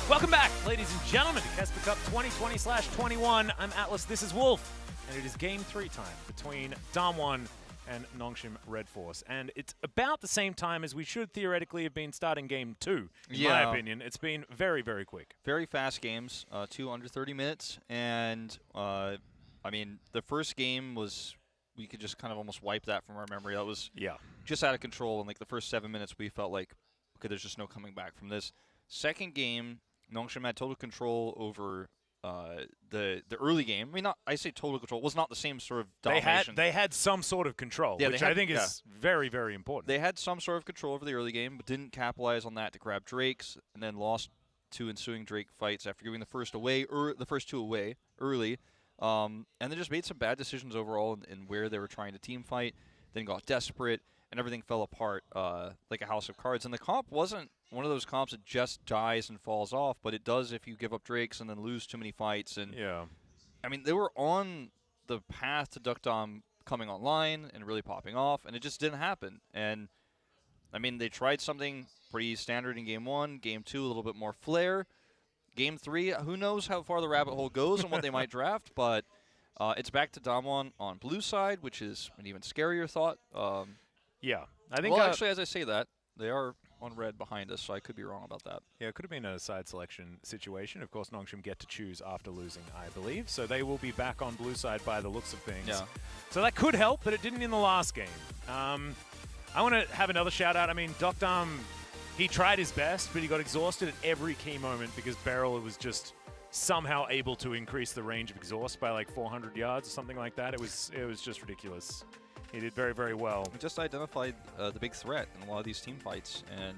Welcome back, ladies and gentlemen, to KeSPA Cup 2020/21. I'm Atlas, this is Wolf, and it is Game 3 time between DAMWON and NONGSHIM Red Force. And it's about the same time as we should theoretically have been starting Game 2, in my opinion. It's been very, very quick. Very fast games, 2 under 30 minutes. And, I mean, the first game was, we could just kind of almost wipe that from our memory. That was just out of control. In like the first 7 minutes, we felt like, okay, there's just no coming back from this. Second game, NONGSHIM had total control over the early game. I mean, I say total control. It was not the same sort of domination. They had some sort of control, which I think is very, very important. They had some sort of control over the early game, but didn't capitalize on that to grab Drakes, and then lost 2 ensuing Drake fights after giving the first two away early. And then just made some bad decisions overall in where they were trying to team fight, then got desperate, and everything fell apart like a house of cards. And the comp wasn't one of those comps that just dies and falls off, but it does if you give up Drakes and then lose too many fights. And I mean, they were on the path to Duck Dom coming online and really popping off, and it just didn't happen. And I mean, they tried something pretty standard in Game 1, Game 2, a little bit more flair. Game 3, who knows how far the rabbit hole goes and what they might draft, but it's back to DAMWON on blue side, which is an even scarier thought. I think. Well, actually, as I say that, they are on red behind us, so I could be wrong about that. Yeah, it could have been a side selection situation. Of course, NONGSHIM get to choose after losing, I believe, so they will be back on blue side by the looks of things. Yeah. So that could help, but it didn't in the last game. I want to have another shout out. I mean, Duck Dom, he tried his best, but he got exhausted at every key moment because Beryl was just somehow able to increase the range of exhaust by like 400 yards or something like that. It was just ridiculous. He did very, very well. We just identified the big threat in a lot of these team fights, and,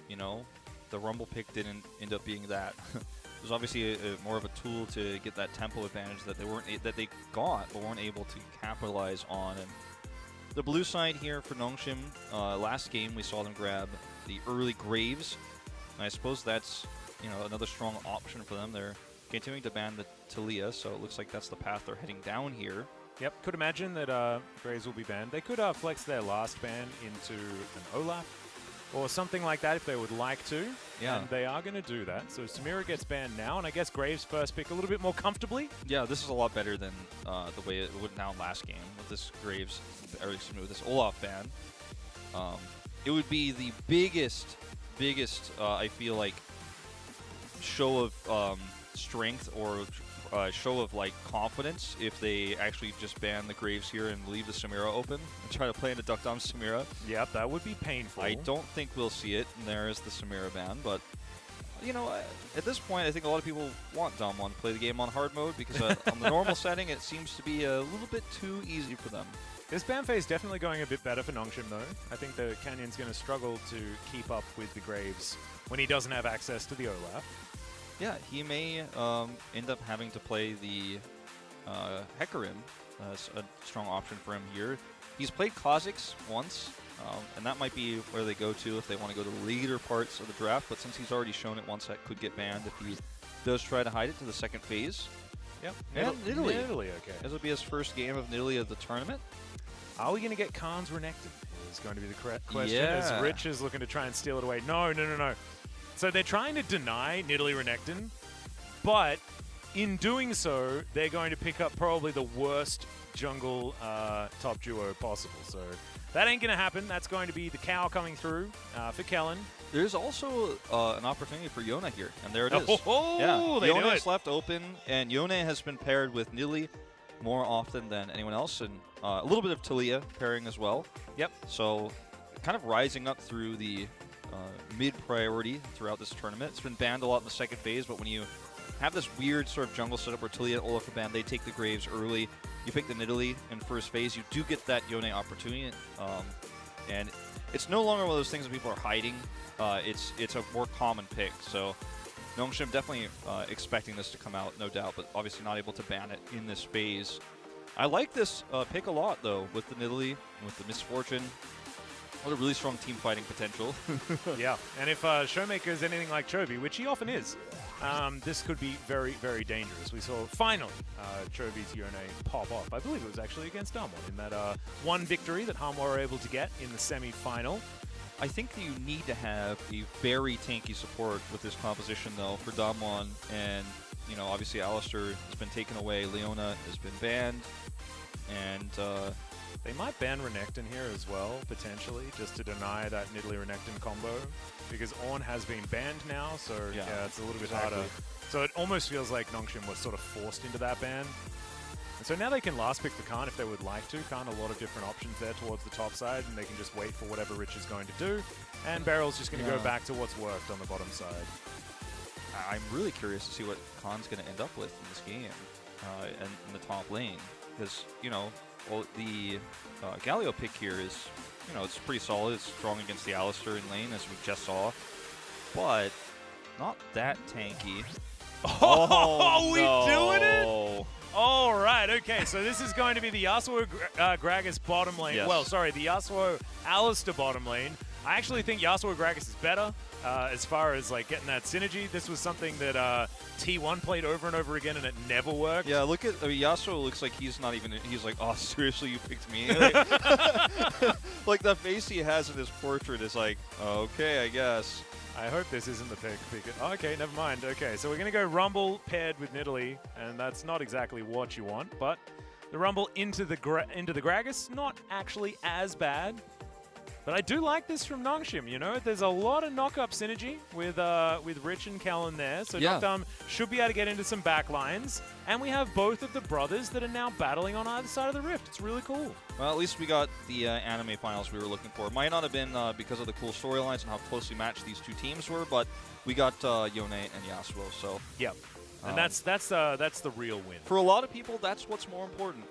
you know, the Rumble pick didn't end up being that. It was obviously more of a tool to get that tempo advantage that they got, but weren't able to capitalize on. And the blue side here for NONGSHIM, last game we saw them grab the early Graves, and I suppose that's, you know, another strong option for them. They're continuing to ban the Talia, so it looks like that's the path they're heading down here. Yep, could imagine that Graves will be banned. They could flex their last ban into an Olaf or something like that if they would like to. Yeah. And they are going to do that. So Samira gets banned now, and I guess Graves first pick a little bit more comfortably. Yeah, this is a lot better than the way it would now last game with this Graves, or excuse me, with this Olaf ban. It would be the biggest, I feel like, show of strength or show of like confidence if they actually just ban the Graves here and leave the Samira open and try to play into Duck Dom Samira. Yep, that would be painful. I don't think we'll see it, and there is the Samira ban, but you know, at this point, I think a lot of people want DAMWON to play the game on hard mode because on the normal setting, it seems to be a little bit too easy for them. This ban phase definitely going a bit better for NONGSHIM though. I think the Canyon's going to struggle to keep up with the Graves when he doesn't have access to the Olaf. Yeah, he may end up having to play the Hecarim as a strong option for him here. He's played Kha'Zix once, and that might be where they go to if they want to go to the later parts of the draft, but since he's already shown it once, that could get banned if he does try to hide it to the second phase. Yep. And Nidalee. Nidalee, okay. This will be his first game of Nidalee of the tournament. Are we going to get Khan's Renekton? Is going to be the correct question. Yeah. As Rich is looking to try and steal it away. No. So they're trying to deny Nidalee Renekton, but in doing so, they're going to pick up probably the worst jungle top duo possible. So that ain't going to happen. That's going to be the cow coming through for Kellen. There's also an opportunity for Yona here, and there it is. They do Yona it. is left open, and Yona has been paired with Nidalee more often than anyone else, and a little bit of Talia pairing as well. Yep. So kind of rising up through the mid-priority throughout this tournament. It's been banned a lot in the second phase, but when you have this weird sort of jungle setup where Talia and Olaf are banned, they take the Graves early. You pick the Nidalee in first phase, you do get that Yone opportunity, and it's no longer one of those things that people are hiding. It's a more common pick, so NONGSHIM definitely expecting this to come out, no doubt, but obviously not able to ban it in this phase. I like this pick a lot, though, with the Nidalee, with the Misfortune. What a really strong team fighting potential. Yeah, and if Showmaker is anything like Chovy, which he often is, this could be very, very dangerous. We saw finally Chovy's Yone pop off. I believe it was actually against DAMWON in that one victory that Hanwha were able to get in the semi-final. I think that you need to have a very tanky support with this composition, though, for DAMWON. And, you know, obviously Alistair has been taken away, Leona has been banned, and they might ban Renekton here as well, potentially, just to deny that Nidalee-Renekton combo, because Ornn has been banned now, so yeah, it's a little bit harder. So it almost feels like NONGSHIM was sort of forced into that ban. And so now they can last pick the Khan if they would like to. Khan, a lot of different options there towards the top side, and they can just wait for whatever Rich is going to do. And Barrel's just going to go back to what's worked on the bottom side. I'm really curious to see what Khan's going to end up with in this game in the top lane. Because, you know, well, the Galio pick here is, you know, it's pretty solid. It's strong against the Alistair in lane, as we just saw. But not that tanky. Oh, we doing it? All right, okay, so this is going to be the Yasuo Gragas bottom lane. Yes. Well, sorry, the Yasuo Alistair bottom lane. I actually think Yasuo Gragas is better as far as like getting that synergy. This was something that T1 played over and over again, and it never worked. Yeah, look at Yasuo. Looks like he's not even. He's like, oh, seriously, you picked me. Like the face he has in his portrait is like, okay, I guess. I hope this isn't the pick. Oh, okay, never mind. Okay, so we're going to go Rumble paired with Nidalee, and that's not exactly what you want, but the Rumble into the Gragas, not actually as bad. But I do like this from NONGSHIM, you know? There's a lot of knock-up synergy with Rich and Kellen there, so Noctum should be able to get into some backlines. And we have both of the brothers that are now battling on either side of the rift. It's really cool. Well, at least we got the anime finals we were looking for. Might not have been because of the cool storylines and how closely matched these two teams were, but we got Yone and Yasuo, so... Yep. And that's the real win. For a lot of people, that's what's more important.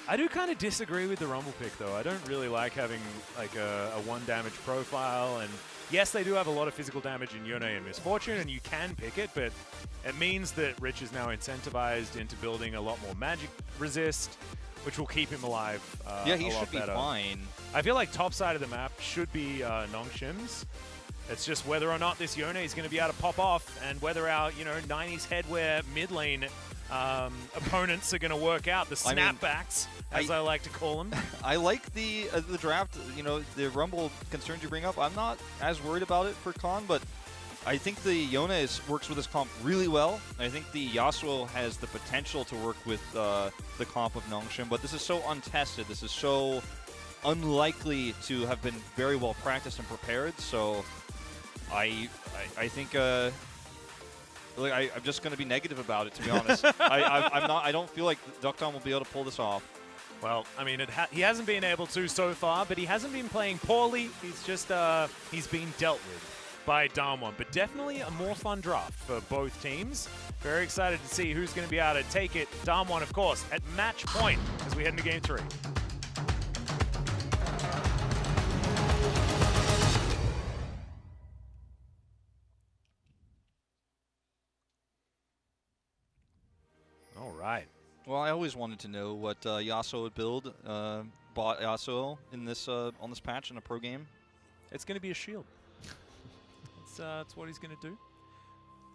I do kind of disagree with the Rumble pick, though. I don't really like having like a one damage profile. And yes, they do have a lot of physical damage in Yone and Misfortune, and you can pick it, but it means that Rich is now incentivized into building a lot more magic resist, which will keep him alive. Yeah, he a lot should be better. fine. I feel like top side of the map should be NONGSHIM's. It's just whether or not this Yone is going to be able to pop off, and whether our 90s headwear mid lane opponents are going to work out. The snapbacks, as I like to call them. I like the draft. You know, the Rumble concerns you bring up. I'm not as worried about it for Khan, but I think the Yone works with this comp really well. I think the Yasuo has the potential to work with the comp of NONGSHIM, but this is so untested. This is so unlikely to have been very well practiced and prepared. So I think I'm just going to be negative about it, to be honest. I don't feel like Duckdown will be able to pull this off. Well, I mean, he hasn't been able to so far, but he hasn't been playing poorly. He's just he's been dealt with by DAMWON, but definitely a more fun draft for both teams. Very excited to see who's going to be able to take it. DAMWON, of course, at match point as we head into Game 3. Right. Well, I always wanted to know what Yasuo would build. Bought Yasuo in this on this patch in a pro game. It's going to be a shield. That's what he's going to do.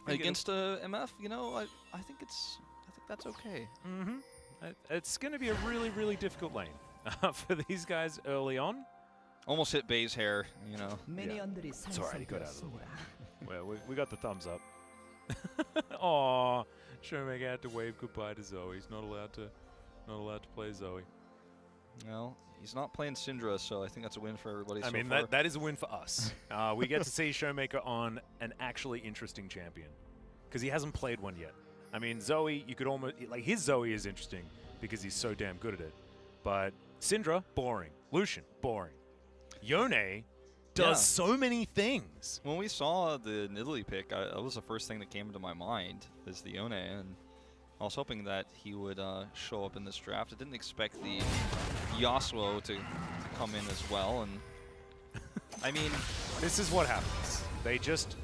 Against MF, you know, I think that's okay. Mm-hmm. It's going to be a really, really difficult lane for these guys early on. Almost hit Bay's hair, you know. Yeah. It's all right. He got out of the way. Well, we got the thumbs up. Aww. Showmaker had to wave goodbye to Zoe. He's not allowed to play Zoe. Well, he's not playing Syndra, so I think that's a win for everybody. I mean, that is a win for us. We get to see Showmaker on an actually interesting champion, because he hasn't played one yet. I mean, Zoe, you could almost like his Zoe is interesting because he's so damn good at it. But Syndra, boring. Lucian, boring. Yone does so many things. When we saw the Nidalee pick, that was the first thing that came into my mind, is the Yone, and I was hoping that he would show up in this draft. I didn't expect the Yasuo to come in as well, and I mean, this is what happens. They don't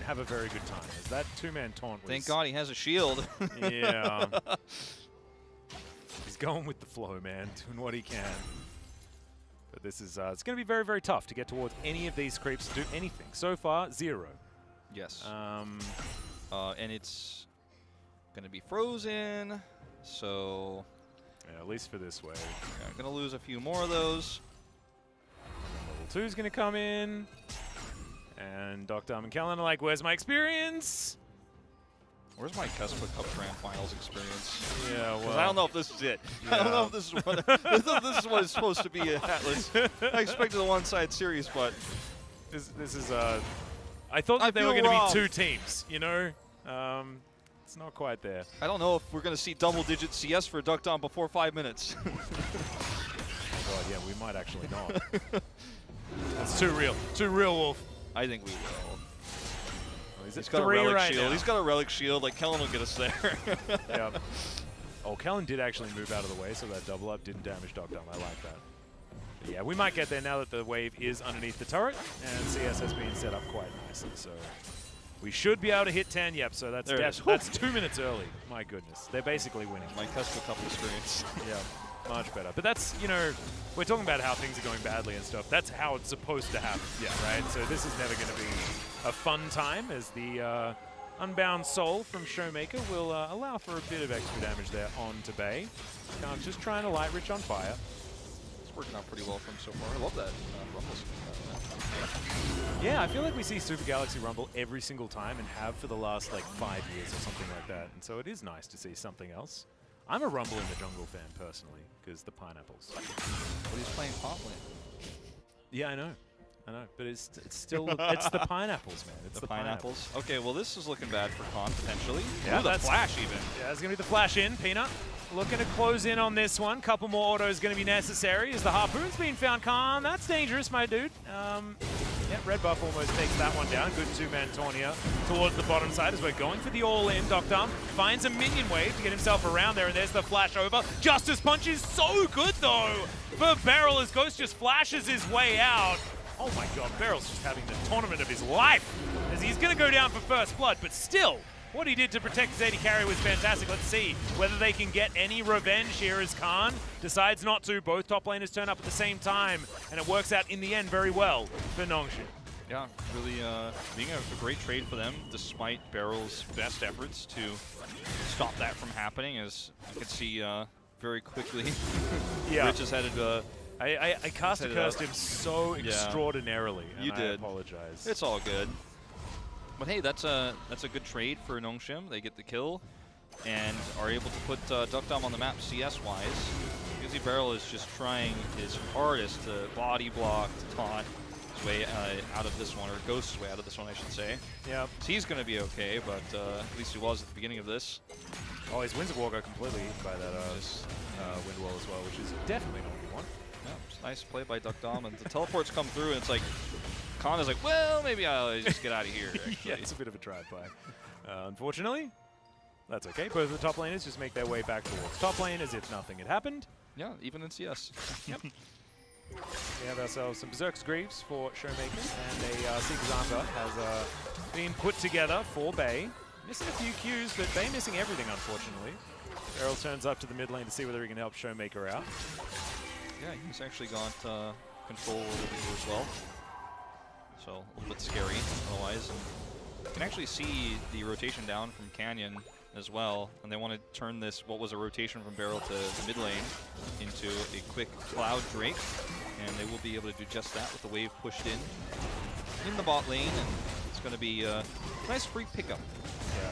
have a very good time. As that two-man taunt was... Thank God he has a shield. Yeah. He's going with the flow, man, doing what he can. But this is, it's going to be very, very tough to get towards any of these creeps to do anything. So far, 0. Yes. And it's going to be frozen, so... Yeah, at least for this way. Yeah, I'm going to lose a few more of those. Level 2's going to come in. And Dr. and Kellen are like, where's my experience? Where's my KeSPA Cup Grand Finals experience? Yeah, well. I don't know if this is it. Yeah. I don't know if this is what this is what it's supposed to be at Atlas. I expected a one-side series, but this is I thought that they were going to be 2 teams, you know? It's not quite there. I don't know if we're going to see double-digit CS for Duckdown before 5 minutes. God, yeah, we might actually not. That's too real. Too real, Wolf. I think we will. He's got a relic right shield. now. He's got a relic shield. Like, Kellen will get us there. Yeah. Oh, Kellen did actually move out of the way, so that double up didn't damage Dogdom. I like that. But yeah, we might get there now that the wave is underneath the turret, and CS has been set up quite nicely. So we should be able to hit 10. Yep. So that's that's 2 minutes early. My goodness, they're basically winning. My KeSPA Cup experience. Yeah. Much better. But that's, you know, we're talking about how things are going badly and stuff. That's how it's supposed to happen. Yeah. Right? So this is never going to be a fun time, as the Unbound Soul from Showmaker will allow for a bit of extra damage there onto Bay. Khan's just trying to light Rich on fire. It's working out pretty well for him so far. I love that Rumble. Yeah, I feel like we see Super Galaxy Rumble every single time and have for the last, like, 5 years or something like that. And so it is nice to see something else. I'm a Rumble in the Jungle fan, personally, because the pineapples. But he's playing top lane. Yeah, I know. But it's still it's the pineapples, man. It's the pineapples. Okay, well this is looking bad for Khan potentially. Yeah, ooh, the flash even. Yeah, it's gonna be the flash in. Peanut looking to close in on this one. Couple more autos gonna be necessary as the harpoon's being found. Khan, that's dangerous, my dude. Yeah, red buff almost takes that one down. Good 2-man taunt here towards the bottom side as we're going for the all-in. Dr. finds a minion wave to get himself around there, and there's the flash over. Justice Punch is so good though for Beryl as Ghost just flashes his way out. Oh my god, Beryl's just having the tournament of his life as he's going to go down for first blood, but still, what he did to protect his AD carry was fantastic. Let's see whether they can get any revenge here as Khan decides not to. Both top laners turn up at the same time, and it works out in the end very well for NONGSHIM. Yeah, really being a great trade for them, despite Beryl's best efforts to stop that from happening, as you can see very quickly. Yeah. Rich is headed I cursed him so extraordinarily, and you did. I apologize. It's all good. But hey, that's a good trade for NONGSHIM. They get the kill and are able to put Duckdom on the map CS-wise. Uzi Beryl is just trying his hardest to body block, to taunt his way out of this one, or Ghost's way out of this one, I should say. Yeah. So he's going to be okay, but at least he was at the beginning of this. Oh, his Winds of War got completely eaten by that wind wall as well, which is definitely not what we want. Yeah, it's nice play by Duckdom, and the teleports come through, and it's like, Khan is like, well, maybe I'll just get out of here, actually. Yeah, it's a bit of a drive-by. Unfortunately, that's okay. Both of the top laners just make their way back towards top lane as if nothing had happened. Yeah, even in CS. Yep. We have ourselves some Berserk's Greaves for Showmaker, and a Seeker's Armor has been put together for Bay. Missing a few Qs, but Bay missing everything, unfortunately. Beryl turns up to the mid lane to see whether he can help Showmaker out. Yeah, he's actually got control over the here as well. So a little bit scary otherwise. And you can actually see the rotation down from Canyon as well. And they want to turn this, what was a rotation from Beryl to the mid lane, into a quick Cloud Drake. And they will be able to do just that with the wave pushed in the bot lane. And it's going to be a nice free pickup. Yeah.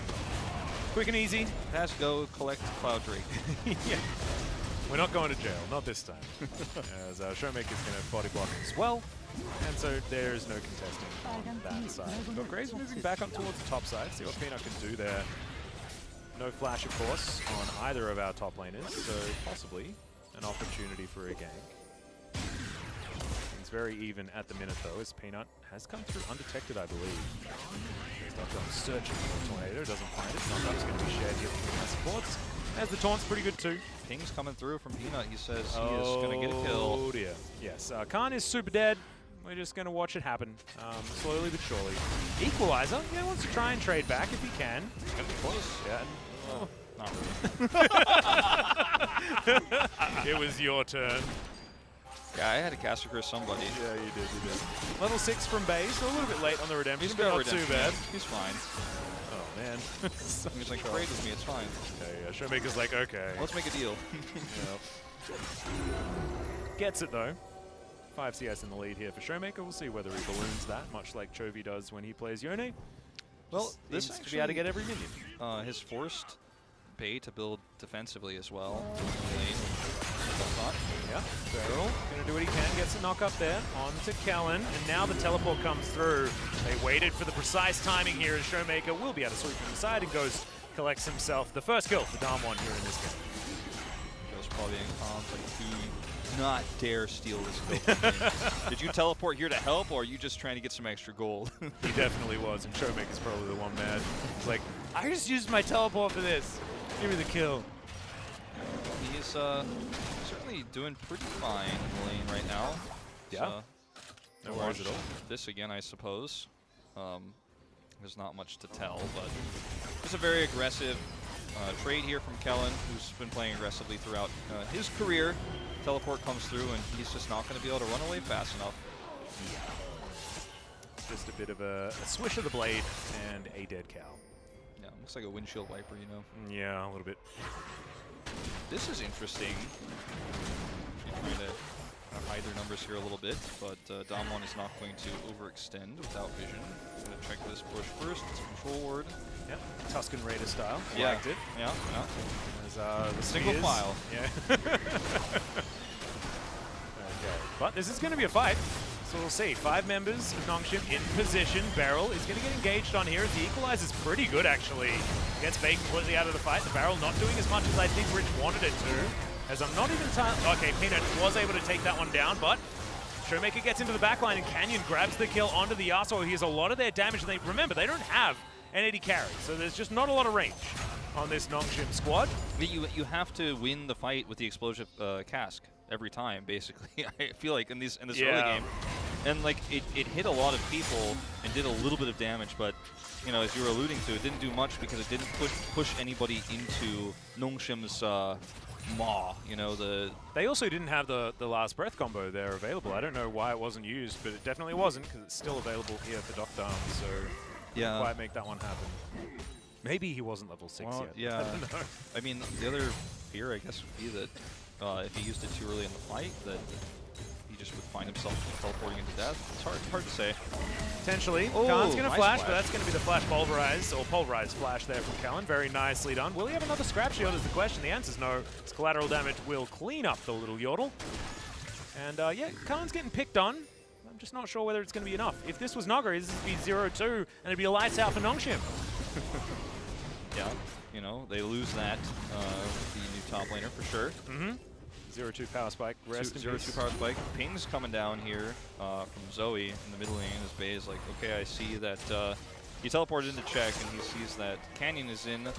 Quick and easy. Has to go collect Cloud Drake. Yeah. We're not going to jail, not this time. As Showmaker's going to body block as well. And so there's no contesting on that side. Got Graves moving back up towards the top side. See what Peanut can do there. No flash, of course, on either of our top laners. So possibly an opportunity for a gank. It's very even at the minute, though, as Peanut has come through undetected, I believe. He's not going searching for a tornado, doesn't find it. Sometimes going to be shared here between our supports. As the taunt's pretty good too. Ping's coming through from Peanut. He says he is going to get a kill. Oh dear. Yes, Khan is super dead. We're just going to watch it happen, slowly but surely. Equalizer, yeah, wants to try and trade back if he can. It's going to be close. Yeah. Not really. It was your turn. Yeah, I had to cast across somebody. Yeah, you did. Level 6 from Bay, so a little bit late on the redemption, He's but got not redemption. too bad. He's fine. Oh man. He's like, trade with me, it's fine. Yeah, Showmaker's like, okay. Let's make a deal. Gets it though. 5 CS in the lead here for Showmaker. We'll see whether he balloons that, much like Chovy does when he plays Yone. Well, this seems actually to be able to get every minion. His forced Bay to build defensively as well. Yeah, Beryl gonna do what he can, gets a knock up there onto Kellen, and now the teleport comes through. They waited for the precise timing here as Showmaker will be able to sweep from the side, and Ghost collects himself the first kill for DAMWON here in this game. Ghost probably in comms, like, do not dare steal this kill from me. Did you teleport here to help, or are you just trying to get some extra gold? He definitely was, and Showmaker's probably the one mad. It's like, I just used my teleport for this. Give me the kill. He's certainly doing pretty fine in the lane right now. Yeah. No worries at all. This again, I suppose. There's not much to tell, but it's a very aggressive trade here from Kellen, who's been playing aggressively throughout his career. Teleport comes through, and he's just not going to be able to run away fast enough. Just a bit of a swish of the blade and a dead cow. Yeah, looks like a windshield wiper, you know. Yeah, a little bit. This is interesting. Trying to hide their numbers here a little bit, but DAMWON is not going to overextend without vision. I'm going to check this push first. It's a control ward. Yep, Tuscan Raider style. Yeah. Liked it. Yeah, yeah. There's the Single spears. file. Yeah. Okay. But this is going to be a fight. So we'll see. 5 members of NONGSHIM in position. Barrel is going to get engaged on here. The equalizer's pretty good, actually. Gets Bait completely out of the fight. The Barrel not doing as much as I think Rich wanted it to. As I'm not even... Okay, Peanut was able to take that one down, but Showmaker gets into the backline, and Canyon grabs the kill onto the Yasuo. He has a lot of their damage. And remember, they don't have an 80 carry, so there's just not a lot of range on this NONGSHIM squad. You have to win the fight with the explosive cask every time, basically. I feel like in this early game, and like it hit a lot of people and did a little bit of damage, but you know, as you were alluding to, it didn't do much because it didn't push anybody into NONGSHIM's maw. You know, they also didn't have the last breath combo there available. I don't know why it wasn't used, but it definitely wasn't because it's still available here for Dr. Arm, so yeah, quite make that one happen. Maybe he wasn't level 6 well, yet. Yeah, I don't know. I mean, the other fear, I guess, would be that if he used it too early in the fight, that he just would find himself teleporting into death. It's hard to say. Potentially. Oh, Khan's going to nice flash, but that's going to be the flash pulverize, or pulverized flash there from Kellen. Very nicely done. Will he have another scrap shield is the question. The answer is no. His collateral damage will clean up the little yordle. And yeah, Khan's getting picked on. I'm just not sure whether it's going to be enough. If this was Naga, this would be 0-2, and it'd be a lights out for NONGSHIM. Yeah, you know, they lose that with the new top laner for sure. 0-2 power spike. Rest in peace. 0-2 power spike. Ping's coming down here from Zoe in the middle lane. His Bay is like, okay, I see that he teleported into check, and he sees that Canyon is in the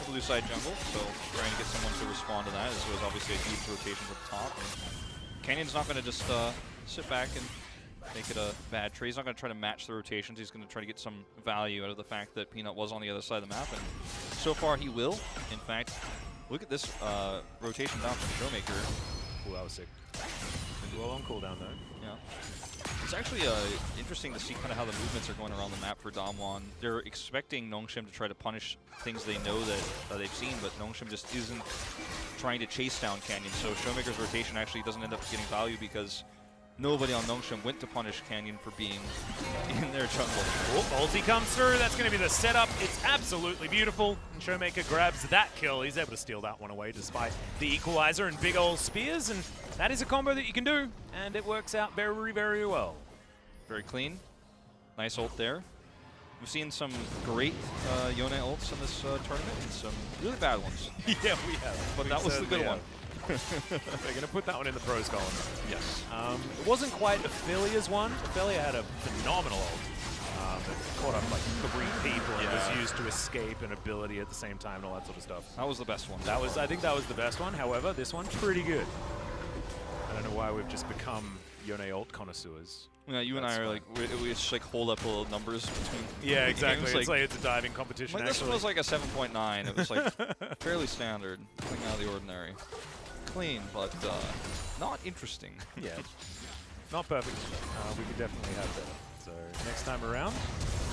blue side jungle, so trying to get someone to respond to that. This was obviously a huge rotation at the top. And Canyon's not going to just sit back and make it a bad trade. He's not going to try to match the rotations. He's going to try to get some value out of the fact that Peanut was on the other side of the map, and so far he will. In fact, look at this rotation down from Showmaker. Ooh, that was sick. Well on cooldown though. Yeah. It's actually interesting to see kind of how the movements are going around the map for DAMWON. They're expecting NONGSHIM to try to punish things they know that they've seen, but NONGSHIM just isn't trying to chase down Canyon. So Showmaker's rotation actually doesn't end up getting value because nobody on NONGSHIM went to punish Canyon for being in their jungle. Oh, ulti comes through. That's going to be the setup. It's absolutely beautiful. And Showmaker grabs that kill. He's able to steal that one away despite the equalizer and big old spears. And that is a combo that you can do. And it works out very, very well. Very clean. Nice ult there. We've seen some great Yone ults in this tournament and some really bad ones. Yeah, we have. But that was the good one. They're going to put that one in the pros column. Yes. It wasn't quite Ophelia's one. Ophelia had a phenomenal ult. That caught up like 3 people and was used to escape an ability at the same time and all that sort of stuff. That was the best one. I think that was the best one. However, this one, pretty good. I don't know why we've just become Yone ult connoisseurs. Yeah, you and I are like, we just like hold up little numbers between. Yeah, exactly. Games. It's like it's a diving competition. Like, this one was like a 7.9. It was like fairly standard, nothing out of the ordinary. Clean, but not interesting. Yeah, not perfect. We could definitely have that. So next time around,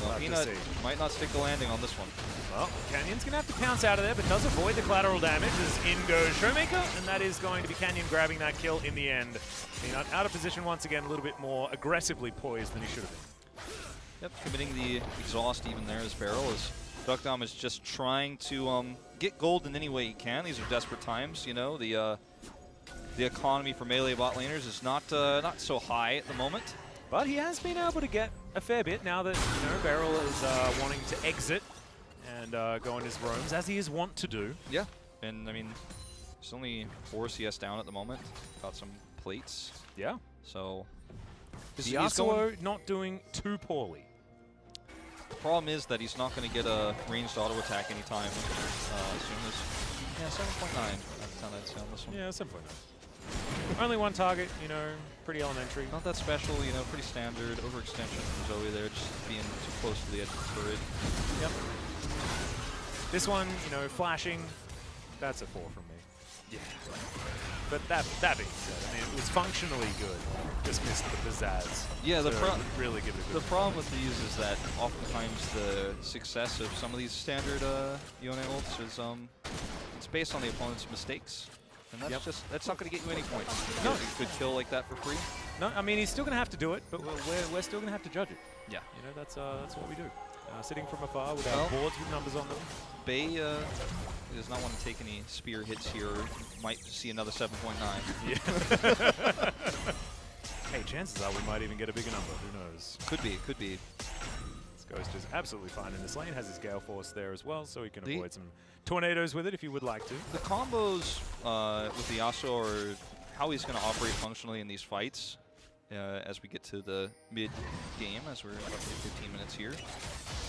Love to Peanut see. might not stick the landing on this one. Well, Canyon's going to have to pounce out of there, but does avoid the collateral damage as in goes Showmaker, and that is going to be Canyon grabbing that kill in the end. Peanut out of position once again, a little bit more aggressively poised than he should have been. Yep, committing the exhaust even there as Barrel, as Duckdom is just trying to get gold in any way he can. These are desperate times, you know. The economy for melee bot laners is not so high at the moment. But he has been able to get a fair bit now that, you know, Barrel is wanting to exit and go on his roams, as he is wont to do. Yeah, and I mean, there's only 4 CS down at the moment. Got some plates. Yeah. So Is Yasuo not doing too poorly? The problem is that he's not going to get a ranged auto attack anytime as soon as... Yeah, 7.9 out of 10 I'd say on this one. Yeah, 7.9. Only one target, you know, pretty elementary. Not that special, you know, pretty standard. Overextension from Zoe there, just being too close to the edge of the turret. Yep. This one, you know, flashing, that's a 4 from me. Yeah. But that being said, I mean, it was functionally good. Just missed the pizzazz. Yeah, the really give it a good the problem with these is that oftentimes the success of some of these standard Yone ults is it's based on the opponent's mistakes. And that's just, that's not going to get you any points. No. You could kill like that for free. No, I mean, he's still going to have to do it, but we're still going to have to judge it. Yeah. You know, that's what we do. Sitting from afar with our boards with numbers on them. Bay does not want to take any spear hits here. Might see another 7.9. Yeah. Hey, chances are we might even get a bigger number. Who knows? Could be, could be. This Ghost is absolutely fine in this lane. Has his Gale Force there as well, so he can avoid some tornadoes with it if you would like to. The combos with the Yasuo are how he's going to operate functionally in these fights as we get to the mid-game, as we're about 15 minutes here.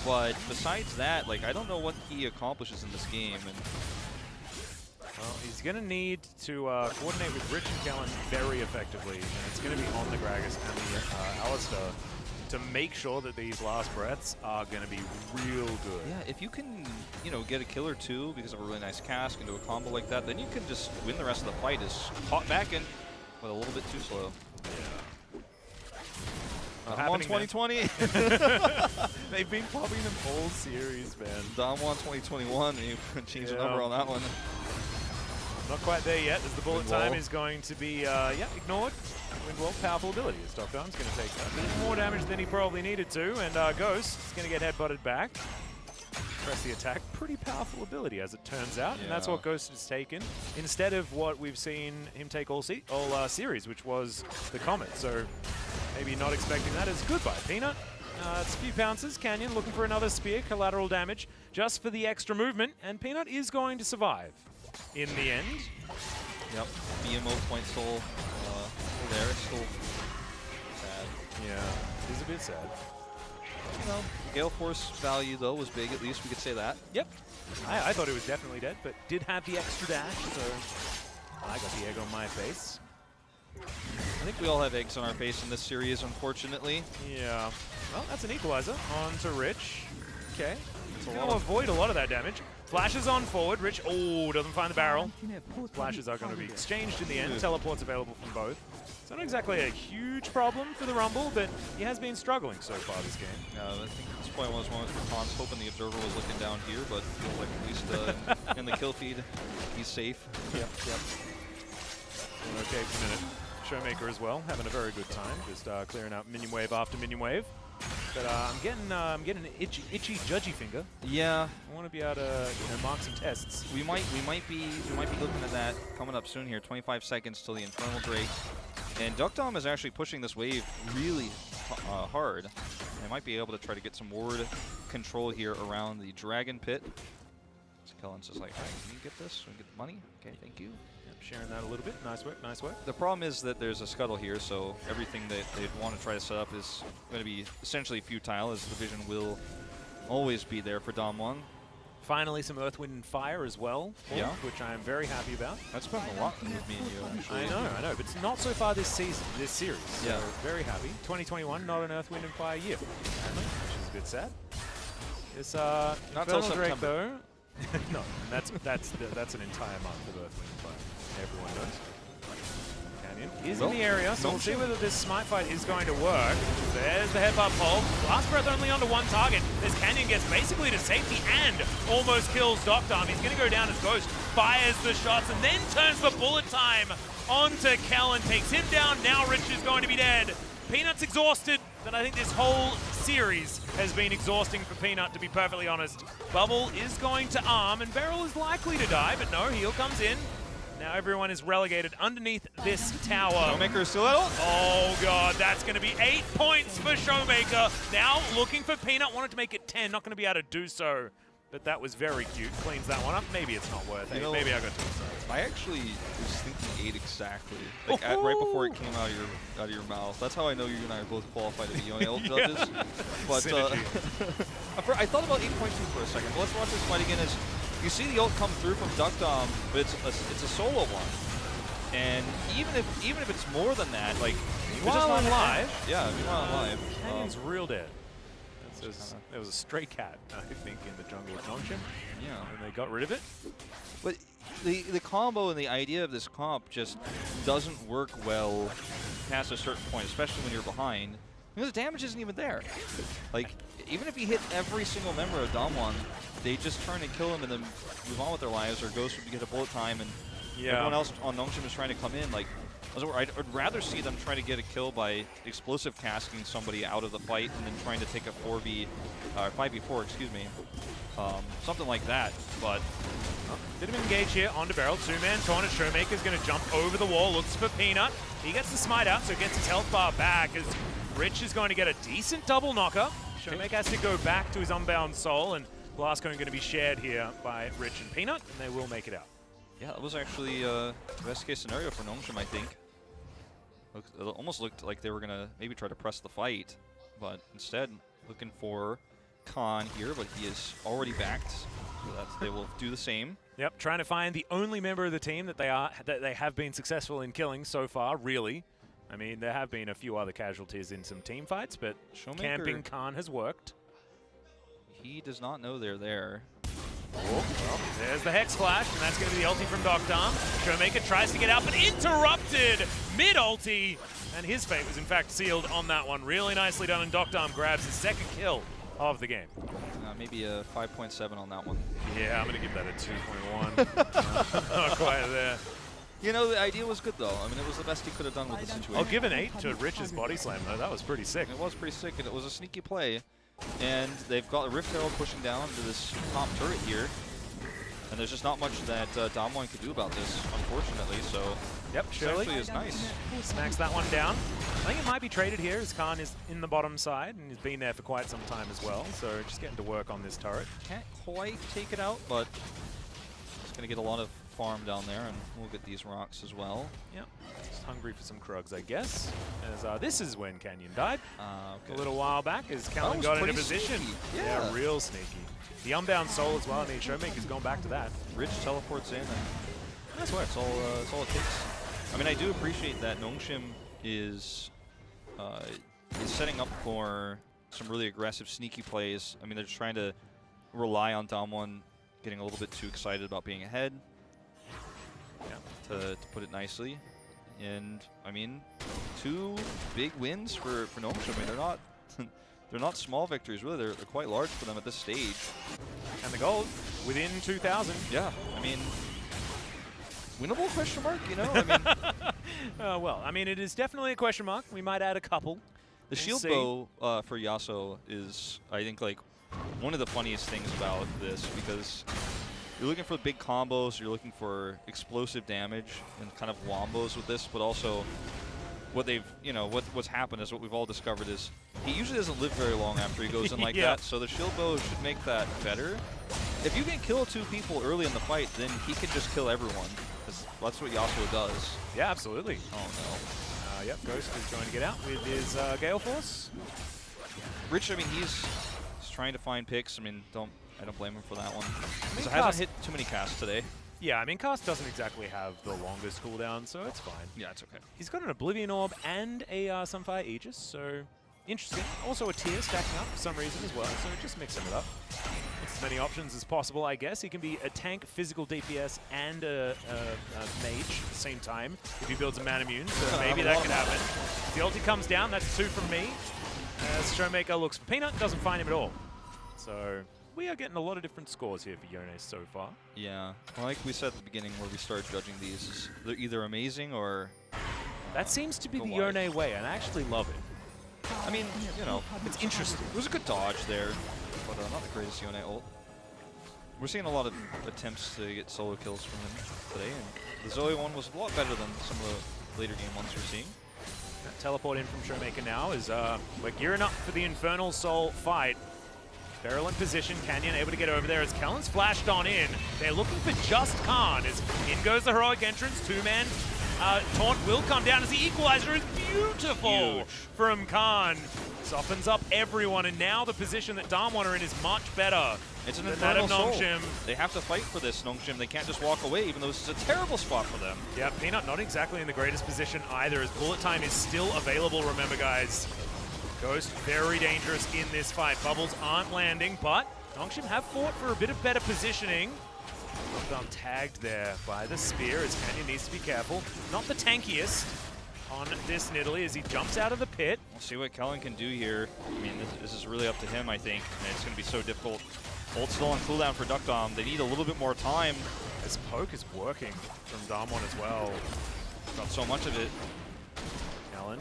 But besides that, like, I don't know what he accomplishes in this game. And well, he's going to need to coordinate with Rich and Kellen very effectively, and it's going to be on the Gragas and the Alistair to make sure that these last breaths are going to be real good. Yeah, if you can, you know, get a kill or two because of a really nice cast and do a combo like that, then you can just win the rest of the fight. Is hot back in, but a little bit too slow. Yeah. DAMWON 2020. They've been popping them all series, man. DAMWON 2021. You can change the number on that one. Not quite there yet, as the bullet time is going to be, ignored. Windwall, powerful ability. Stockdown's going to take a bit more damage than he probably needed to, and Ghost is going to get headbutted back. Press the attack. Pretty powerful ability, as it turns out, and that's what Ghost has taken, instead of what we've seen him take all series, which was the Comet. So maybe not expecting that. It's good by Peanut. It's a few pounces. Canyon looking for another spear, collateral damage, just for the extra movement, and Peanut is going to survive in the end. Yep, BMO point still there. It's still sad. Yeah, it is a bit sad. You know, Gale Force value, though, was big. At least we could say that. Yep. I thought it was definitely dead, but did have the extra dash, so I got the egg on my face. I think we all have eggs on our face in this series, unfortunately. Yeah. Well, that's an equalizer. On to Rich. Okay. He's going to avoid a lot of that damage. Flashes on forward. Rich, doesn't find the barrel. Flashes are going to be exchanged in the end. Teleports available from both. It's not exactly a huge problem for the Rumble, but he has been struggling so far this game. I think this point was one of Khan's hoping the Observer was looking down here, but feels like at least in the kill feed, he's safe. Yep. Okay, for a minute. Showmaker as well, having a very good time, just clearing out minion wave after minion wave. But I'm getting an itchy judgy finger. Yeah, I want to be able to mark some tests. We might be looking at that coming up soon here. 25 seconds till the Infernal Drake, and Duckdom is actually pushing this wave really hard. They might be able to try to get some ward control here around the Dragon Pit. So Kellen's just like, all right, can you get this? Can we get the money? Okay, thank you. Sharing that a little bit. Nice work, nice work. The problem is that there's a scuttle here, so everything that they'd want to try to set up is going to be essentially futile, as the vision will always be there for DAMWON. Finally, some Earth, Wind, and Fire as well, which I am very happy about. That's been a lot with me and you, actually. I know, but it's not so far this season, this series. Yeah. So very happy. 2021, not an Earth, Wind, and Fire year, apparently, which is a bit sad. This not till Infernal Drake, September. though. No, that's an entire month of Earth, Wind, and Fire. Everyone knows. Canyon is in the area, so we'll see whether this smite fight is going to work. There's the headbutt pole. Last breath only onto one target. This Canyon gets basically to safety and almost kills Doctorm. He's going to go down as Ghost, fires the shots, and then turns the bullet time onto Kellen, takes him down. Now Rich is going to be dead. Peanut's exhausted, but I think this whole series has been exhausting for Peanut, to be perfectly honest. Bubble is going to arm, and Beryl is likely to die, but no, heal comes in. Now everyone is relegated underneath this tower. Showmaker is still out. Oh god, that's going to be 8 points for Showmaker. Now looking for Peanut, wanted to make it 10, not going to be able to do so. But that was very cute, cleans that one up. Maybe it's not worth it, maybe I got too excited. I actually was thinking 8 exactly, like right before it came out of your mouth. That's how I know you and I are both qualified to be UNL judges. But I thought about 8.2 for a second. But let's watch this fight again. As you see the ult come through from Duckdom, but it's a solo one. And even if it's more than that, like meanwhile on live, meanwhile on live, Canyon's real dead. There was a stray cat, I think, in the jungle of NONGSHIM. Yeah, and they got rid of it. But the combo and the idea of this comp just doesn't work well past a certain point, especially when you're behind, because the damage isn't even there. Like, even if you hit every single member of DAMWON, they just turn and kill him and then move on with their lives, or Ghost would get a bullet time, and everyone else on NONGSHIM is trying to come in. Like, I'd rather see them try to get a kill by explosive casting somebody out of the fight and then trying to take a 5v4, excuse me. Something like that, but... Bit of engage here onto Beryl. Two-man taunt. Showmaker's going to jump over the wall, looks for Peanut. He gets the smite out, so gets his health bar back as Rich is going to get a decent double knocker. Showmaker has to go back to his Unbound Soul, and Blast Cone going to be shared here by Rich and Peanut, and they will make it out. Yeah, that was actually the best case scenario for NONGSHIM, I think. It almost looked like they were going to maybe try to press the fight, but instead looking for Khan here, but he is already backed, so they will do the same. Yep, trying to find the only member of the team that they have been successful in killing so far, really. I mean, there have been a few other casualties in some team fights, but Showmaker, camping Khan has worked. He does not know they're there. Oh, well, there's the Hex Flash, and that's going to be the ulti from Doctorm. Showmaker tries to get out, but interrupted mid-ulti, and his fate was in fact sealed on that one. Really nicely done, and Doctorm grabs his second kill of the game. Maybe a 5.7 on that one. Yeah, I'm going to give that a 2.1. Not quite there. You know, the idea was good, though. I mean, it was the best he could have done with the situation. I'll give an 8 to Rich's body slam, though. That was pretty sick. It was pretty sick, and it was a sneaky play. And they've got a Rift Herald pushing down to this top turret here. And there's just not much that DAMWON could do about this, unfortunately, so... Yep, surely. Actually is nice. Smacks that one down. I think it might be traded here, as Khan is in the bottom side, and he's been there for quite some time as well, so just getting to work on this turret. Can't quite take it out, but it's going to get a lot of farm down there, and we'll get these rocks as well. Yep, just hungry for some Krugs, I guess. As this is when Canyon died, okay. a little while back, as Callan got into position. Yeah, real sneaky. The Unbound Soul as well. I mean, Showmaker's gone back to that. Rich teleports in, and that's work. That's all it takes. I mean, I do appreciate that NONGSHIM is setting up for some really aggressive, sneaky plays. I mean, they're just trying to rely on DAMWON getting a little bit too excited about being ahead, to put it nicely. And, I mean, 2 big wins for NONGSHIM. I mean, they're not small victories, really. They're quite large for them at this stage. And the gold within 2,000. Yeah, I mean, winnable question mark, you know? I mean, well, I mean, it is definitely a question mark. We might add a couple. The shield bow for Yasuo is, I think, like one of the funniest things about this, because you're looking for big combos, you're looking for explosive damage and kind of wombos with this, but also what they've, what's happened is what we've all discovered is he usually doesn't live very long after he goes in like that, so the shield bow should make that better. If you can kill 2 people early in the fight, then he can just kill everyone. That's what Yasuo does. Yeah, absolutely. Oh no. Yep, Ghost is trying to get out with his Gale Force. Rich, I mean, he's trying to find picks. I mean, I don't blame him for that one. I mean, so hasn't hit too many casts today. Yeah, I mean, Cast doesn't exactly have the longest cooldown, so it's fine. Yeah, it's okay. He's got an Oblivion Orb and a Sunfire Aegis, so interesting. Also a Tear stacking up for some reason as well, so just mixing it up. It's as many options as possible, I guess. He can be a tank, physical DPS, and a mage at the same time if he builds a man immune, so maybe that could happen. The ulti comes down, that's 2 from me. As Showmaker looks for Peanut, doesn't find him at all. So we are getting a lot of different scores here for Yone so far. Yeah, like we said at the beginning where we started judging these, they're either amazing or... that seems to be the wide. Yone way, and I actually love it. I mean, you know, it's interesting. It was a good dodge there, but not the greatest Yone ult. We're seeing a lot of attempts to get solo kills from him today, and the Zoe one was a lot better than some of the later game ones we're seeing. That teleport in from Showmaker now is we're gearing up for the Infernal Soul fight. Beryl in position, Canyon able to get over there as Kellen's flashed on in. They're looking for just Khan as in goes the heroic entrance, 2-man. Taunt will come down as the equalizer is beautiful Huge. from Khan. Softens up everyone, and now the position that DAMWON are in is much better It's an than that of Infernal Soul. NONGSHIM. They have to fight for this, NONGSHIM. They can't just walk away, even though this is a terrible spot for them. Yeah, Peanut not exactly in the greatest position either, as bullet time is still available, remember guys. Ghost very dangerous in this fight. Bubbles aren't landing, but NONGSHIM have fought for a bit of better positioning. Lockdown tagged there by the spear as Canyon needs to be careful. Not the tankiest on this Nidalee as he jumps out of the pit. We'll see what Kellen can do here. I mean, this is really up to him, I think, and it's going to be so difficult. Ult still on cooldown for Duckdom. They need a little bit more time. This poke is working from DAMWON as well. Got so much of it. Kellen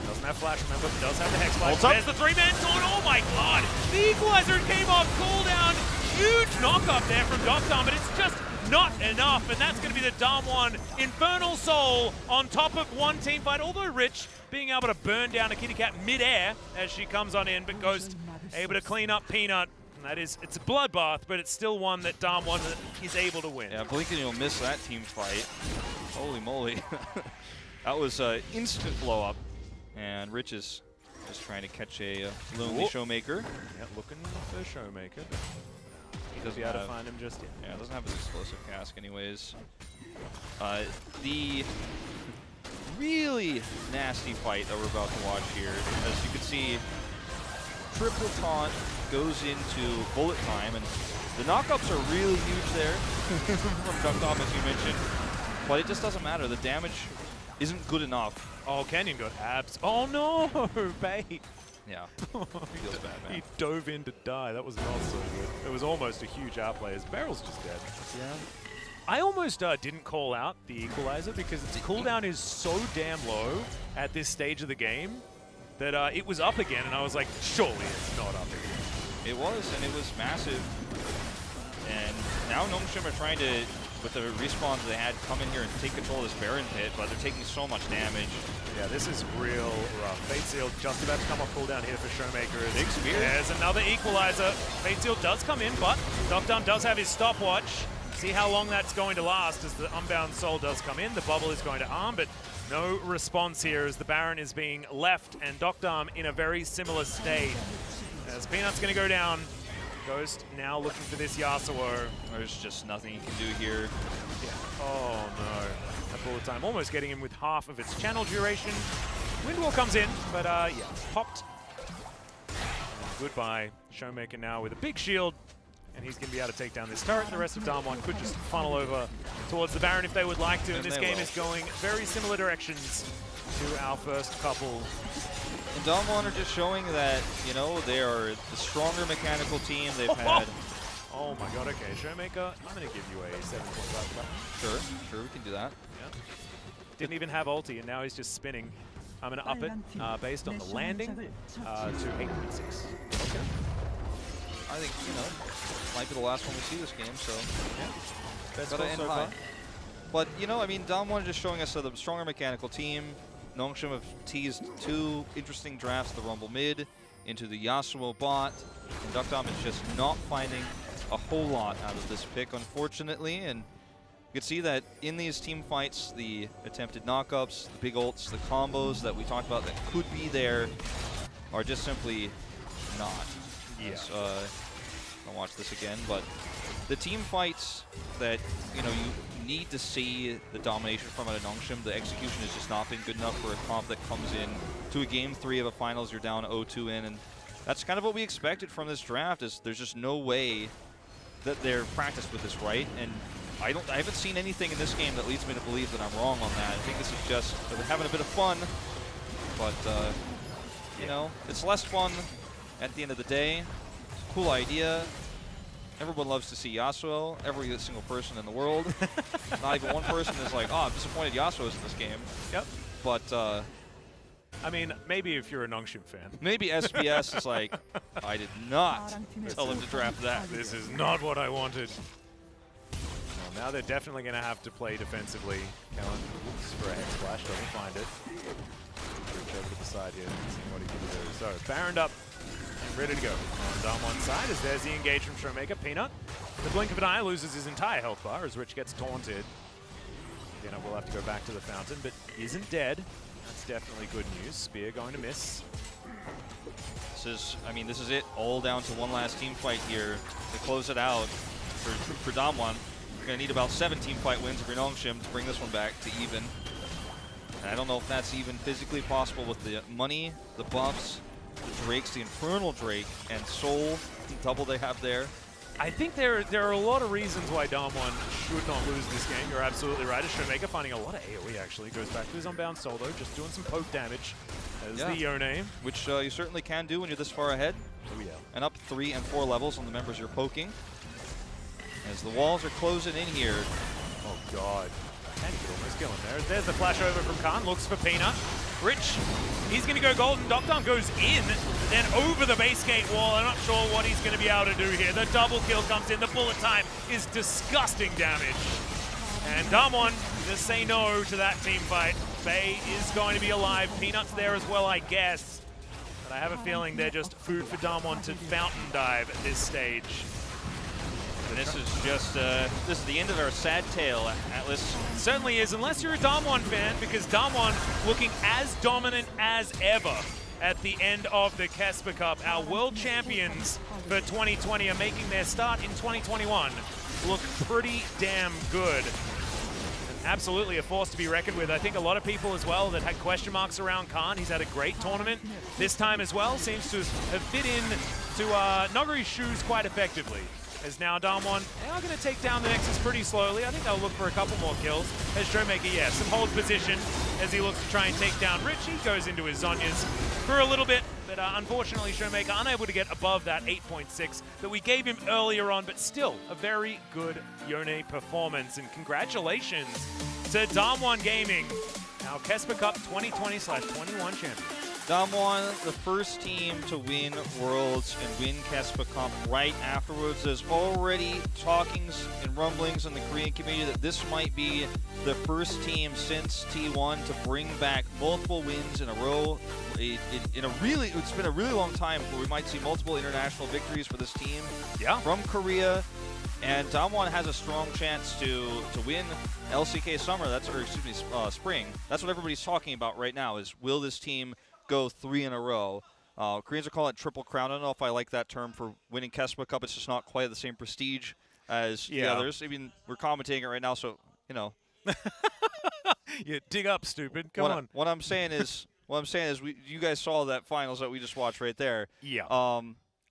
doesn't have flash, remember, but does have the Hex Blast. Ults up. There's the 3-man taunt. Oh my god! The equalizer came off cooldown. Huge knock up there from Duckdom, but it's just not enough, and that's going to be the DAMWON Infernal Soul on top of one team fight, although Rich being able to burn down a kitty cat mid-air as she comes on in, but Ghost able to clean up Peanut. And that is, it's a bloodbath, but it's still one that DAMWON is able to win. Yeah, Blinken, you'll miss that team fight. Holy moly. That was an instant blow up, and Rich is just trying to catch a lonely Showmaker. Yeah, looking for Showmaker, but He doesn't be able to find him just yet. Yeah, doesn't have his explosive cask anyways. The really nasty fight that we're about to watch here, as you can see, triple taunt goes into bullet time, and the knockups are really huge there from Duckdom, as you mentioned, but it just doesn't matter. The damage isn't good enough. Oh, Canyon got abs. Oh no, bait. Yeah, feels bad, man. He dove in to die. That was not so good. It was almost a huge outplay. His barrel's just dead. Yeah. I almost didn't call out the equalizer because its cooldown is so damn low at this stage of the game that it was up again, and I was like, surely it's not up again. It was, and it was massive. And now NONGSHIM are trying to, with the respawns they had, come in here and take control of this Baron pit, but they're taking so much damage. Yeah, this is real rough. Fate Seal just about to come off cooldown here for Showmaker. Big spear. There's another equalizer. Fate Seal does come in, but Duckdom does have his stopwatch. See how long that's going to last as the Unbound Soul does come in. The bubble is going to arm, but no response here as the Baron is being left and Duckdom in a very similar state. As Peanut's going to go down. Ghost now looking for this Yasuo. There's just nothing you can do here. Yeah. Oh no. That bullet time almost getting him with half of its channel duration. Windwall comes in, but yeah, popped. And goodbye. Showmaker now with a big shield, and he's going to be able to take down this turret. The rest of DAMWON could just funnel over towards the Baron if they would like to, and this game is going very similar directions to our first couple. And DAMWON are just showing that, you know, they are the stronger mechanical team they've had. Oh my god, okay. Showmaker, I'm going to give you a 7.5 button. Sure, we can do that. Yeah. Didn't even have ulti, and now he's just spinning. I'm going to up it based on the landing to 8.6. Okay. I think, you know, might be the last one we see this game, so yeah. Best gotta score end so high. far. But, you know, I mean, DAMWON is just showing us the stronger mechanical team. NONGSHIM have teased 2 interesting drafts, the Rumble mid into the Yasuo bot, and Duckdom is just not finding a whole lot out of this pick, unfortunately, and you can see that in these team fights, the attempted knockups, the big ults, the combos that we talked about that could be there are just simply not. Yeah. I'll watch this again, but the team fights that, you know, you need to see the domination from at a NONGSHIM, the execution has just not been good enough for a comp that comes in to a game 3 of a finals, you're down 0-2 in, and That's kind of what we expected from this draft. Is there's just no way that they're practiced with this, right? And I haven't seen anything in this game that leads me to believe that I'm wrong on that. I think this is just they're having a bit of fun, but you know, it's less fun at the end of the day. It's a cool idea. Everyone loves to see Yasuo. Every single person in the world. Not even one person is like, oh, I'm disappointed Yasuo's in this game. Yep. But I mean, maybe if you're a NONGSHIM fan. Maybe SBS is like, I did not tell him to draft that. This is not what I wanted. Well, now they're definitely going to have to play defensively. Kellen looks for a head splash, doesn't find it. Reach over to the side here, seeing what he can do. So, Baroned up and ready to go. On one side, as there's the engage from Showmaker. Peanut, the blink of an eye, loses his entire health bar as Rich gets taunted. Peanut will have to go back to the fountain, but isn't dead. That's definitely good news. Spear going to miss. I mean, this is it. All down to one last team fight here to close it out for DAMWON. You're going to need about 7 team fight wins for NONGSHIM to bring this one back to even. And I don't know if that's even physically possible with the money, the buffs, the Drakes, the Infernal Drake, and Soul, the double they have there. I think there are a lot of reasons why DAMWON should not lose this game. You're absolutely right. As Showmaker finding a lot of AoE, actually. Goes back to his unbound solo, just doing some poke damage as the Yone. Which you certainly can do when you're this far ahead. Oh, yeah. And up 3 and 4 levels on the members you're poking. As the walls are closing in here. Oh, God. And he could almost kill him there. There's the flash over from Khan. Looks for Peanut. Rich, he's going to go golden. Doctom goes in, then over the base gate wall. I'm not sure what he's going to be able to do here. The double kill comes in. The bullet time is disgusting damage. And DAMWON just say no to that team fight. Faye is going to be alive. Peanut's there as well, I guess. But I have a feeling they're just food for DAMWON to fountain dive at this stage. And this is just, this is the end of our sad tale, Atlas. It certainly is, unless you're a DAMWON fan, because DAMWON looking as dominant as ever at the end of the KeSPA Cup. Our world champions for 2020 are making their start in 2021 look pretty damn good. And absolutely a force to be reckoned with. I think a lot of people as well that had question marks around Khan. He's had a great tournament this time as well. Seems to have fit in to Nogari's shoes quite effectively. As now DAMWON are going to take down the Nexus pretty slowly. I think they'll look for a couple more kills. As Showmaker, yeah, some hold position as he looks to try and take down Rich. He goes into his Zhonya's for a little bit, but unfortunately Showmaker unable to get above that 8.6 that we gave him earlier on, but still a very good Yone performance. And congratulations to DAMWON Gaming, our KeSPA Cup 2020/21 champions. DAMWON, the first team to win Worlds and win KeSPA Cup right afterwards. There's already talkings and rumblings in the Korean community that this might be the first team since T1 to bring back multiple wins in a row. It's been a really long time where we might see multiple international victories for this team from Korea. And DAMWON has a strong chance to win LCK Summer. Spring. That's what everybody's talking about right now. Is will this team go 3 in a row? Koreans are calling it Triple Crown. I don't know if I like that term for winning KeSPA Cup. It's just not quite the same prestige as the others. I mean, we're commentating it right now, so you know. You dig up, stupid. Come on. What I'm saying is, you guys saw that finals that we just watched right there. Yeah.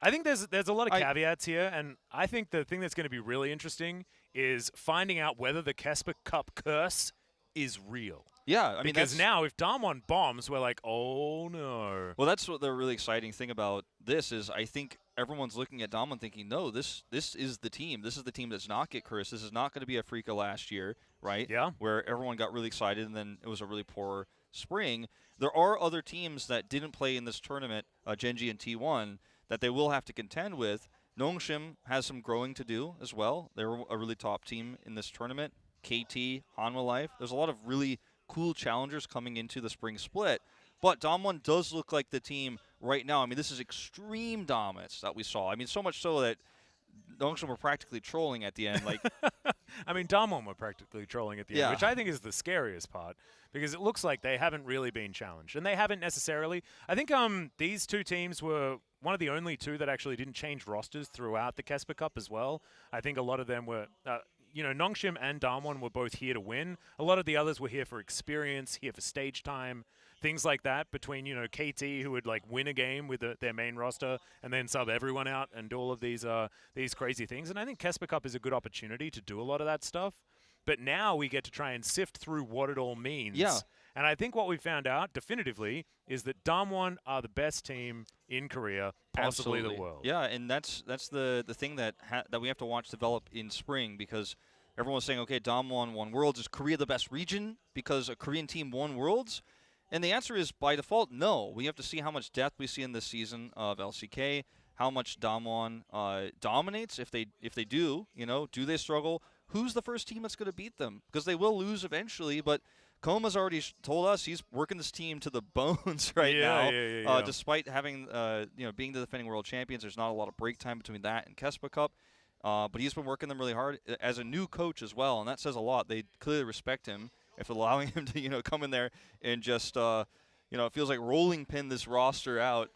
I think there's a lot of caveats here, and I think the thing that's going to be really interesting is finding out whether the KeSPA Cup curse is real. Yeah, I mean, because now if DAMWON bombs, we're like, oh no. Well, that's what the really exciting thing about this is. I think everyone's looking at DAMWON thinking, no, this is the team. This is the team that does not get cursed. This is not going to be a freak of last year, right? Yeah. Where everyone got really excited and then it was a really poor spring. There are other teams that didn't play in this tournament, Gen.G and T1, that they will have to contend with. NONGSHIM has some growing to do as well. They're a really top team in this tournament. KT, Hanwha Life. There's a lot of really cool challengers coming into the spring split. But DAMWON does look like the team right now. I mean, this is extreme dominance that we saw. I mean, so much so that NONGSHIM were practically trolling at the end. Like, I mean, DAMWON were practically trolling at the end, which I think is the scariest part, because it looks like they haven't really been challenged. And they haven't necessarily. I think these two teams were one of the only two that actually didn't change rosters throughout the KeSPA Cup as well. I think a lot of them were NONGSHIM and DAMWON were both here to win. A lot of the others were here for experience, here for stage time, things like that. Between KT, who would like win a game with their main roster and then sub everyone out and do all of these crazy things. And I think KeSPA Cup is a good opportunity to do a lot of that stuff. But now we get to try and sift through what it all means. Yeah. And I think what we found out definitively is that DAMWON are the best team in Korea, possibly Absolutely. the world. Yeah, and that's the thing that we have to watch develop in spring, because everyone's saying, okay, DAMWON won Worlds. Is Korea the best region because a Korean team won Worlds? And the answer is, by default, no. We have to see how much depth we see in this season of LCK, how much DAMWON dominates. If they do, do they struggle? Who's the first team that's going to beat them? Because they will lose eventually, but Koma's already told us he's working this team to the bones right now. Yeah. Despite having, being the defending world champions, there's not a lot of break time between that and KeSPA Cup. But he's been working them really hard as a new coach as well, and that says a lot. They clearly respect him if allowing him to, come in there and just, it feels like rolling pin this roster out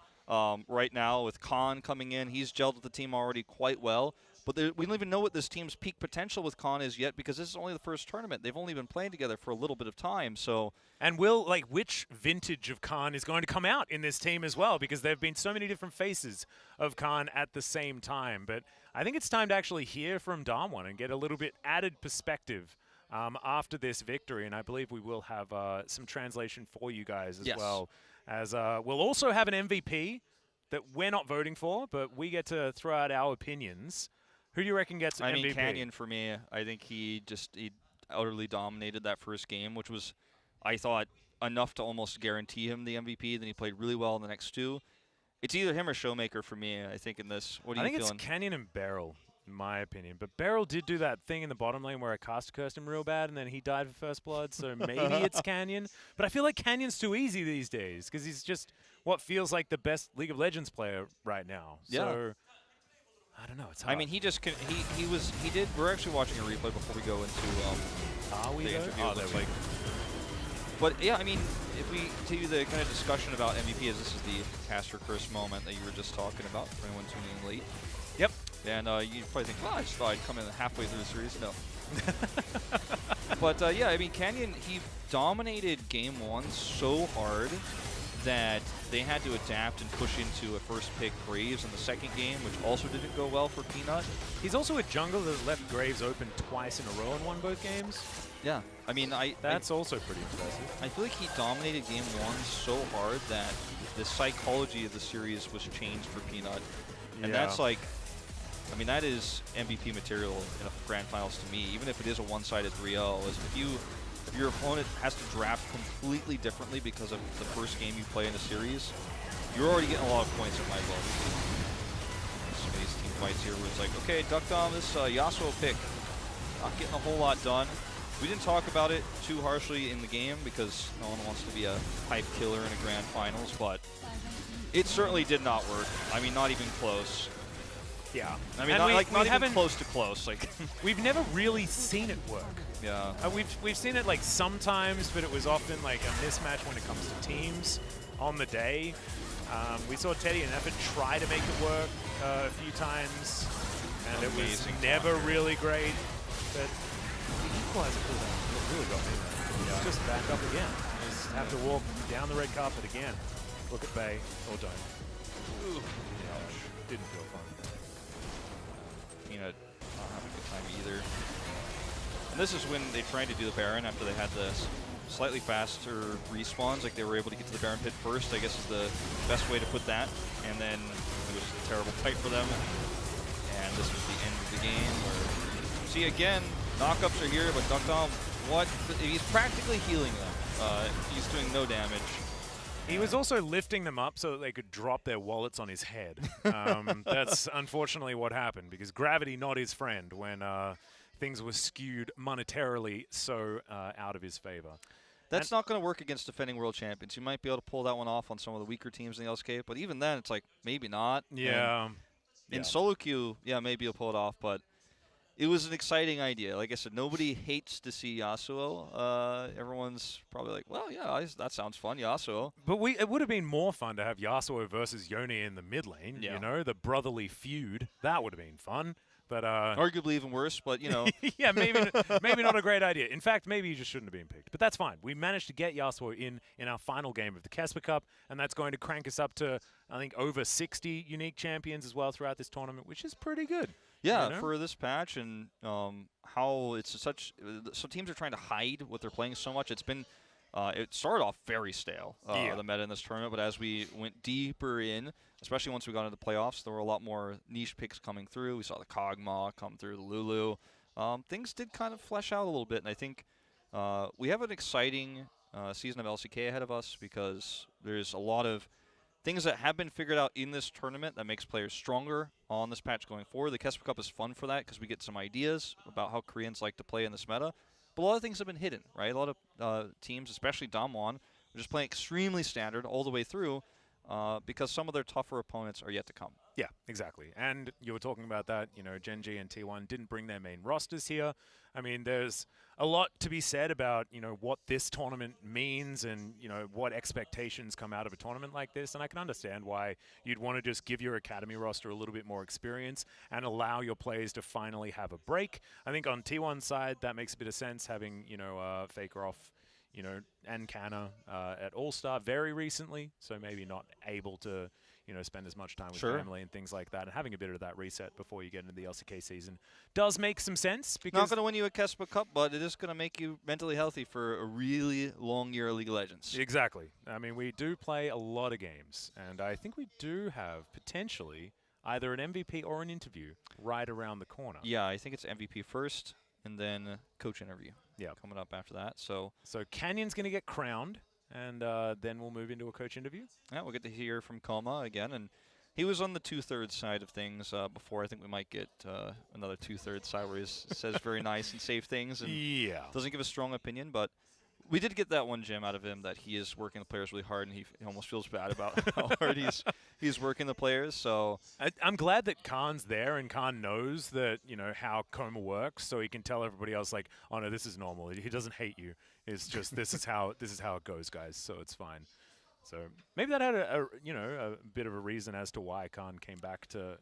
right now with Khan coming in. He's gelled with the team already quite well. But we don't even know what this team's peak potential with Khan is yet, because this is only the first tournament. They've only been playing together for a little bit of time. So, and which vintage of Khan is going to come out in this team as well? Because there have been so many different faces of Khan at the same time. But I think it's time to actually hear from DAMWON and get a little bit added perspective after this victory. And I believe we will have some translation for you guys as well. As we'll also have an MVP that we're not voting for, but we get to throw out our opinions. Who do you reckon gets MVP? I mean, Canyon for me. I think he utterly dominated that first game, which was, I thought, enough to almost guarantee him the MVP. Then he played really well in the next two. It's either him or Showmaker for me, I think, in this. What are you feeling? I think it's Canyon and Beryl, in my opinion. But Beryl did do that thing in the bottom lane where I cursed him real bad, and then he died for first blood, so maybe it's Canyon. But I feel like Canyon's too easy these days, because he's just what feels like the best League of Legends player right now. Yeah. So I don't know. It's hard. I mean, he did. We're actually watching a replay before we go into. Are we the though? interview. Oh, they're like. But yeah, I mean, if we continue the kind of discussion about MVP, as this is the caster curse moment that you were just talking about for anyone tuning in late. Yep. And you probably think, I just thought I'd come in halfway through the series. No. But yeah, I mean, Canyon, he dominated game one so hard that they had to adapt and push into a first pick Graves in the second game, which also didn't go well for Peanut. He's also a jungler that left Graves open twice in a row and won both games. Yeah, I mean, that's also pretty impressive. I feel like he dominated game one so hard that the psychology of the series was changed for Peanut. And that's like, I mean, that is MVP material in a grand finals to me, even if it is a one-sided 3-0. If your opponent has to draft completely differently because of the first game you play in a series, you're already getting a lot of points in my book. Some of these team fights here where it's like, okay, duck down this Yasuo pick. Not getting a whole lot done. We didn't talk about it too harshly in the game because no one wants to be a hype killer in a grand finals, but it certainly did not work. I mean, not even close. Yeah. I mean, not even close to close. Like, we've never really seen it work. Yeah. We've seen it like sometimes, but it was often like a mismatch when it comes to teams on the day. We saw Teddy and Effort try to make it work a few times, and it was never really great. But the equalizer really got me there. It's just back up again. Just have to walk down the red carpet again. Look at Bay, or don't. Ooh. Ouch. Didn't feel fun. Peanut not having a good time either. And this is when they tried to do the Baron after they had the slightly faster respawns, like they were able to get to the Baron pit first, I guess is the best way to put that. And then it was a terrible fight for them. And this was the end of the game where, see again, knockups are here, but Duckdom, he's practically healing them. He's doing no damage. He was also lifting them up so that they could drop their wallets on his head. That's unfortunately what happened, because gravity not his friend when things were skewed monetarily so out of his favor. That's not going to work against defending world champions. You might be able to pull that one off on some of the weaker teams in the LSK, but even then, it's like, maybe not. Yeah. In solo queue, yeah, maybe you'll pull it off, but it was an exciting idea. Like I said, nobody hates to see Yasuo. Everyone's probably like, well, yeah, that sounds fun, Yasuo. But it would have been more fun to have Yasuo versus Yone in the mid lane, you know, the brotherly feud. That would have been fun. But Arguably even worse, but, you know. yeah, maybe not a great idea. In fact, maybe you just shouldn't have been picked. But that's fine. We managed to get Yasuo in our final game of the KeSPA Cup, and that's going to crank us up to, I think, over 60 unique champions as well throughout this tournament, which is pretty good. Yeah, you know? for this patch and how it's such so teams are trying to hide what they're playing so much. It's been it started off very stale, the meta in this tournament, but as we went deeper in, especially once we got into the playoffs, there were a lot more niche picks coming through. We saw the Kog'Maw come through, the Lulu. Things did kind of flesh out a little bit, and I think we have an exciting season of LCK ahead of us because there's a lot of things that have been figured out in this tournament that makes players stronger on this patch going forward. The KeSPA Cup is fun for that because we get some ideas about how Koreans like to play in this meta. But a lot of things have been hidden, right? A lot of teams, especially DAMWON, are just playing extremely standard all the way through because some of their tougher opponents are yet to come. Yeah, exactly. And you were talking about that, you know, Gen G and T1 didn't bring their main rosters here. I mean, there's a lot to be said about, you know, what this tournament means and, you know, what expectations come out of a tournament like this. And I can understand why you'd want to just give your academy roster a little bit more experience and allow your players to finally have a break. I think on T1's side, that makes a bit of sense, having, you know, Faker off, you know, and Canna at All-Star very recently, so maybe not able to, you know, spend as much time with family and things like that, and having a bit of that reset before you get into the LCK season does make some sense. Because not going to win you a KeSPA Cup, but it is going to make you mentally healthy for a really long year of League of Legends. Exactly. I mean, we do play a lot of games, and I think we do have potentially either an MVP or an interview right around the corner. Yeah, I think it's MVP first, and then coach interview. Yeah, coming up after that. So Canyon's going to get crowned, and then we'll move into a coach interview. Yeah, we'll get to hear from Koma again, and he was on the 2/3 side of things before. I think we might get another 2/3 side where he says very nice and safe things, and doesn't give a strong opinion, but we did get that one gem out of him that he is working the players really hard, and he almost feels bad about how hard he's working the players. So I'm glad that Khan's there, and Khan knows that, you know, how Koma works, so he can tell everybody else, like, oh no, this is normal. He doesn't hate you. It's just this is how it goes, guys. So it's fine. So maybe that had a bit of a reason as to why Khan came back to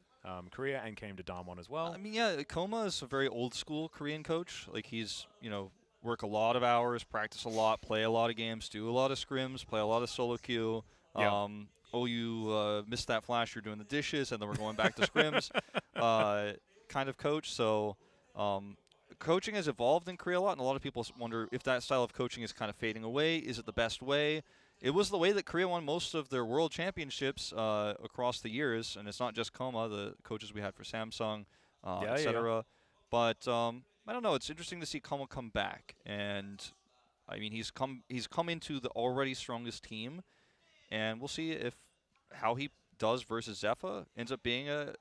Korea and came to DAMWON as well. I mean, yeah, Koma is a very old school Korean coach. Like, he's, you know, work a lot of hours, practice a lot, play a lot of games, do a lot of scrims, play a lot of solo queue. Oh, you missed that flash, you're doing the dishes, and then we're going back to scrims kind of coach. So coaching has evolved in Korea a lot, and a lot of people wonder if that style of coaching is kind of fading away. Is it the best way? It was the way that Korea won most of their world championships across the years, and it's not just Koma, the coaches we had for Samsung, etc. But I don't know. It's interesting to see Koma come back, and I mean he's come into the already strongest team, and we'll see if how he does versus Zephyr ends up being a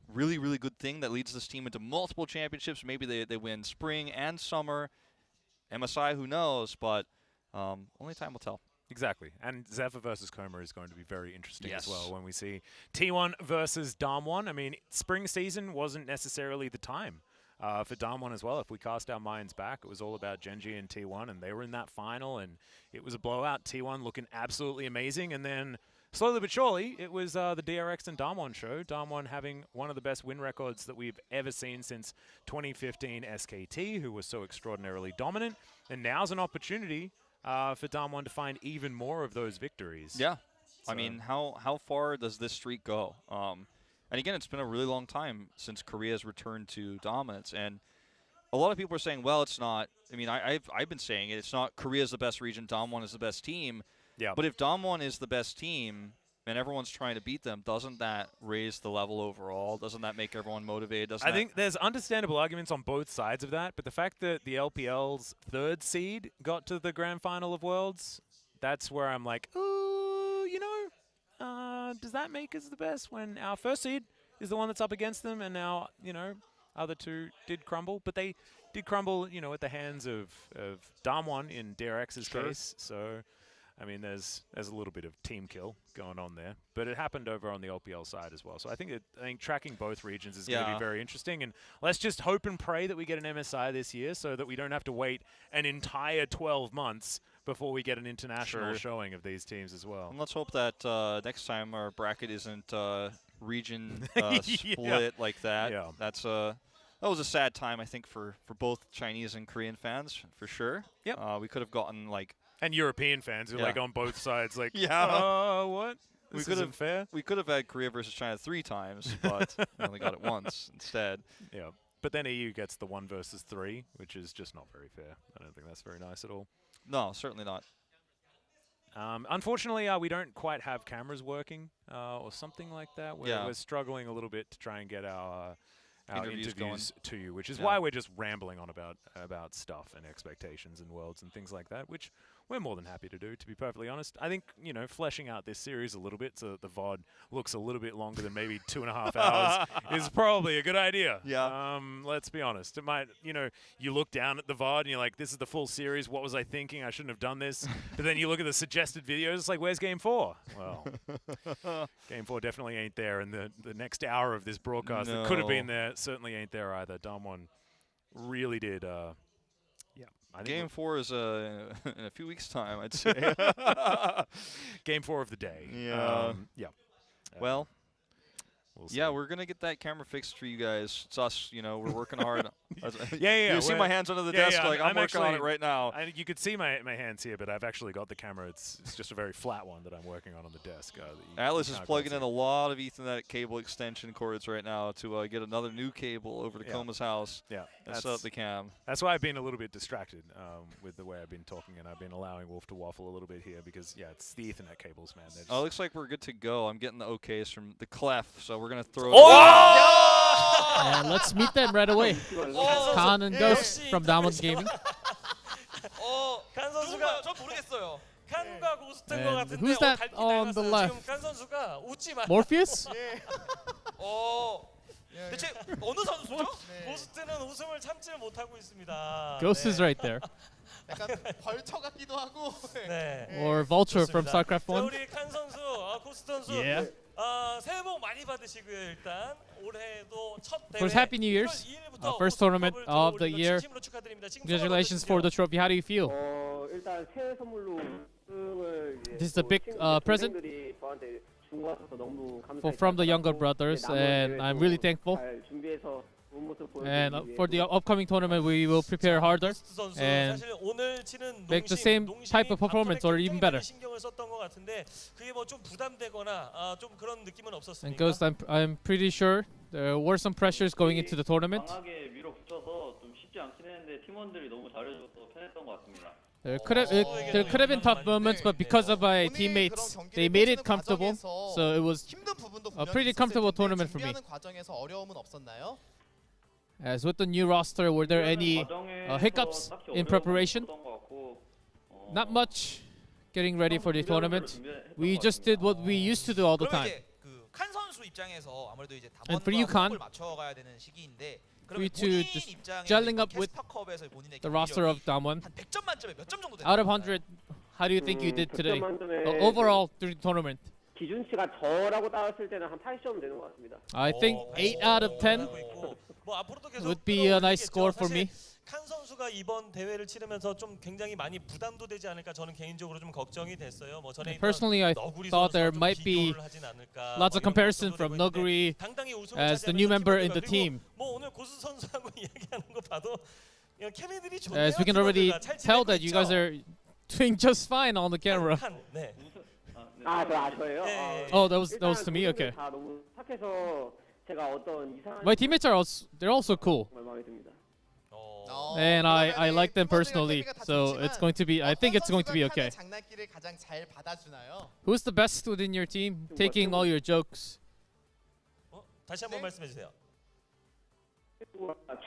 really, really good thing that leads this team into multiple championships. Maybe they win spring and summer. MSI, who knows? But only time will tell. Exactly. And Zephyr versus Koma is going to be very interesting as well when we see T1 versus DAMWON. I mean, spring season wasn't necessarily the time for DAMWON as well. If we cast our minds back, it was all about Gen G and T1, and they were in that final, and it was a blowout. T1 looking absolutely amazing, and then slowly but surely, it was the DRX and DAMWON show. DAMWON having one of the best win records that we've ever seen since 2015 SKT, who was so extraordinarily dominant. And now's an opportunity for DAMWON to find even more of those victories. Yeah. So I mean, how far does this streak go? And again, it's been a really long time since Korea's returned to dominance. And a lot of people are saying, well, it's not. I mean, I've been saying it. It's not Korea's the best region. DAMWON is the best team. Yeah. But if DAMWON is the best team and everyone's trying to beat them, doesn't that raise the level overall? Doesn't that make everyone motivated? I think there's understandable arguments on both sides of that, but the fact that the LPL's 3rd seed got to the grand final of Worlds, that's where I'm like, ooh, you know, does that make us the best when our 1st seed is the one that's up against them, and now, you know, other two did crumble, but they did crumble, you know, at the hands of DAMWON in DRX's case, so I mean, there's a little bit of team kill going on there, but it happened over on the LPL side as well. So I think tracking both regions is going to be very interesting, and let's just hope and pray that we get an MSI this year, so that we don't have to wait an entire 12 months before we get an international showing of these teams as well. And let's hope that next time our bracket isn't region split like that. Yeah. That's that was a sad time, I think, for both Chinese and Korean fans, for sure. Yep. We could have gotten, like... And European fans who are like on both sides, like, yeah. What? This isn't fair. We could have had Korea versus China 3 times, but we only got it once instead. Yeah. But then EU gets the 1 versus 3, which is just not very fair. I don't think that's very nice at all. No, certainly not. Unfortunately, we don't quite have cameras working or something like that. We're struggling a little bit to try and get our interviews to you, which is why we're just rambling on about stuff and expectations and worlds and things like that, which we're more than happy to do, to be perfectly honest. I think, you know, fleshing out this series a little bit so that the VOD looks a little bit longer than maybe 2.5 hours is probably a good idea. Yeah. Let's be honest. It might, you know, you look down at the VOD and you're like, this is the full series. What was I thinking? I shouldn't have done this. But then you look at the suggested videos, it's like, where's Game 4? Well, Game 4 definitely ain't there. And the next hour of this broadcast that could have been there certainly ain't there either. DAMWON really did... I think Game 4 is in a few weeks' time, I'd say. Game 4 of the day. Yeah. Well, we'll see. yeah, we're going to get that camera fixed for you guys. It's us, you know, we're working hard. Yeah. You see my hands under the desk, like I'm working on it right now. You could see my hands here, but I've actually got the camera. It's just a very flat one that I'm working on the desk. Atlas is plugging in a lot of Ethernet cable extension cords right now to get another new cable over to Koma's house. Yeah, and set up the cam. That's why I've been a little bit distracted with the way I've been talking, and I've been allowing Wolf to waffle a little bit here because, yeah, it's the Ethernet cables, man. Oh, looks like we're good to go. I'm getting the okays from the Clef, so we're going to throw And let's meet them right away. Khan and Ghost from DAMWON Gaming. 칸 선수가 전 모르겠어요. 칸과 고스트인 것 같은데. Who's that on the left? 지금 칸 선수가 웃지 마. Morpheus? 대체 어느 선수죠? 고스트는 웃음을 참지 못하고 있습니다. Ghost is right there. 약간 벌처 같기도 하고. 네. Or Vulture from 좋습니다. StarCraft 자, 1. 우리 칸 선수, 고스트 선수. Yeah. 새해 복 많이 받으시고요. 일단 올해도 첫 대회. First, Happy New Year's. First tournament of the year. Congratulations for the trophy. How do you feel? 일단 새해 선물로 This is a big present from the younger brothers, and I'm really thankful. And for the upcoming tournament, we will prepare harder and make the same type of performance or even better. And Ghost, I'm pretty sure there were some pressures going into the tournament. There could have been tough moments, but because of my teammates, they made it comfortable. So it was a pretty comfortable tournament for me. As with the new roster, were there any hiccups in preparation? Not much getting ready for the tournament. We just did what we used to do all the time. And for you, Khan, for you to just gelling up with the roster of DAMWON, out of 100, how do you think you did today? Overall through the tournament? 기준치가 저라고 따졌을 때는 한 80점 되는 것 같습니다. I think 8 out of 10 would be a nice score for me. 칸 선수가 이번 대회를 치르면서 좀 굉장히 많이 부담도 되지 않을까 저는 개인적으로 좀 걱정이 됐어요. 뭐 전에 personally, I thought there might be lots of comparison from Noguri as the new member in the team. 뭐 오늘 고수 선수하고 이야기하는 거 봐도 케미들이 좋네요. As we can already tell that you guys are doing just fine on the camera. 네. 저예요? Oh, that was to me. Okay. 다 너무 착해서 제가 어떤 이상한 My teammates are they're also cool, 마음에 듭니다. and I like them personally. So it's going to be. I think it's going to be okay. Who's the best within your team? Taking all your jokes. 다시 한번 말씀해 주세요.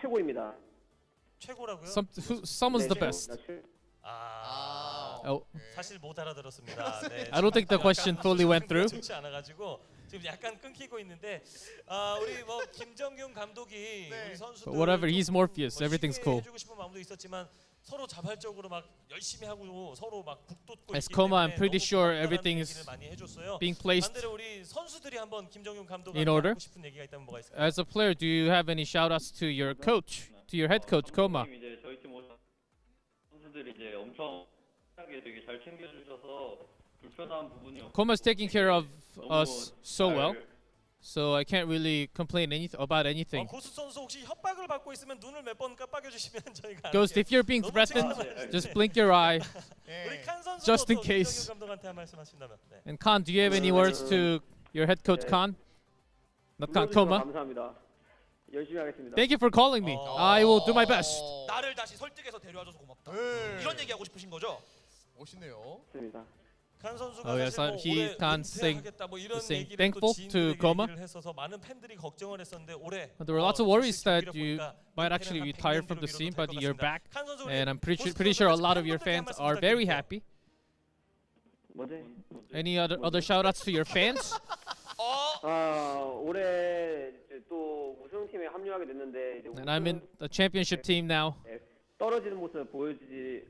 최고입니다. 최고라고요? Someone's the best. Oh. 사실 못 알아들었습니다. 네, I don't think the question fully went through. 좋지 않아가지고 지금 약간 끊기고 있는데 우리 뭐 김정균 감독이 우리 선수들 But whatever, he's Morpheus. Everything's cool. 해주고 싶은 마음도 있었지만 서로 자발적으로 막 열심히 하고 서로 막 북돋고 As 있기 Koma, I'm 때문에 pretty 너무 sure 간단한 everything 얘기를 is 많이 해줬어요. being placed 반대로 우리 선수들이 한번 김정균 감독한테 in order. 하고 싶은 얘기가 있다면 뭐가 있을까요? As a player, do you have any shout-outs to your coach, to your head coach, Koma? 이제 저희 팀 선수들이 이제 엄청 되게 잘 챙겨주셔서 불편한 부분이 Koma's taking care of us so well. so I can't really complain about anything. 고수 선수 혹시 협박을 받고 있으면 눈을 몇 번 깜빡여 주시면 저희가 Ghost, if you're being 너무 threatened, 지금 just blink your eye. 우리 칸 선수 Just in case. 감독한테 한 말씀 하신다면. 네. And Khan, do you have any words to your head coach Khan? Not Khan, Koma. 감사합니다. 열심히 하겠습니다. Thank you for calling me. I will do my best. 나를 다시 설득해서 데려와줘서 고맙다. 이런 얘기하고 싶으신 거죠? 멋있네요. 맞습니다. 칸 선수가 Oh, yes, 사실 뭐 he 올해 can't saying- 은퇴하겠다 뭐 이런 saying 얘기를 thankful 또 to 지인들에게 Koma. 얘기를 했어서 많은 팬들이 걱정을 했었는데 올해 There were lots of worries 사실 that 경기를 you 보니까 might 은퇴는 actually 한 retire 100년 from the 뒤로 scene, 미뤄도 but 될것 you're 같습니다. back. 칸 선수, And I'm 우리 pretty sure a lot of your 팬분들께 한 fans 말씀 are very 부탁드릴게요. happy. 뭐지? Any other shout-outs to your fans? 올해 이제 또 우승팀에 합류하게 됐는데 이제 And I'm in the championship team now. 떨어지는 모습 보여주지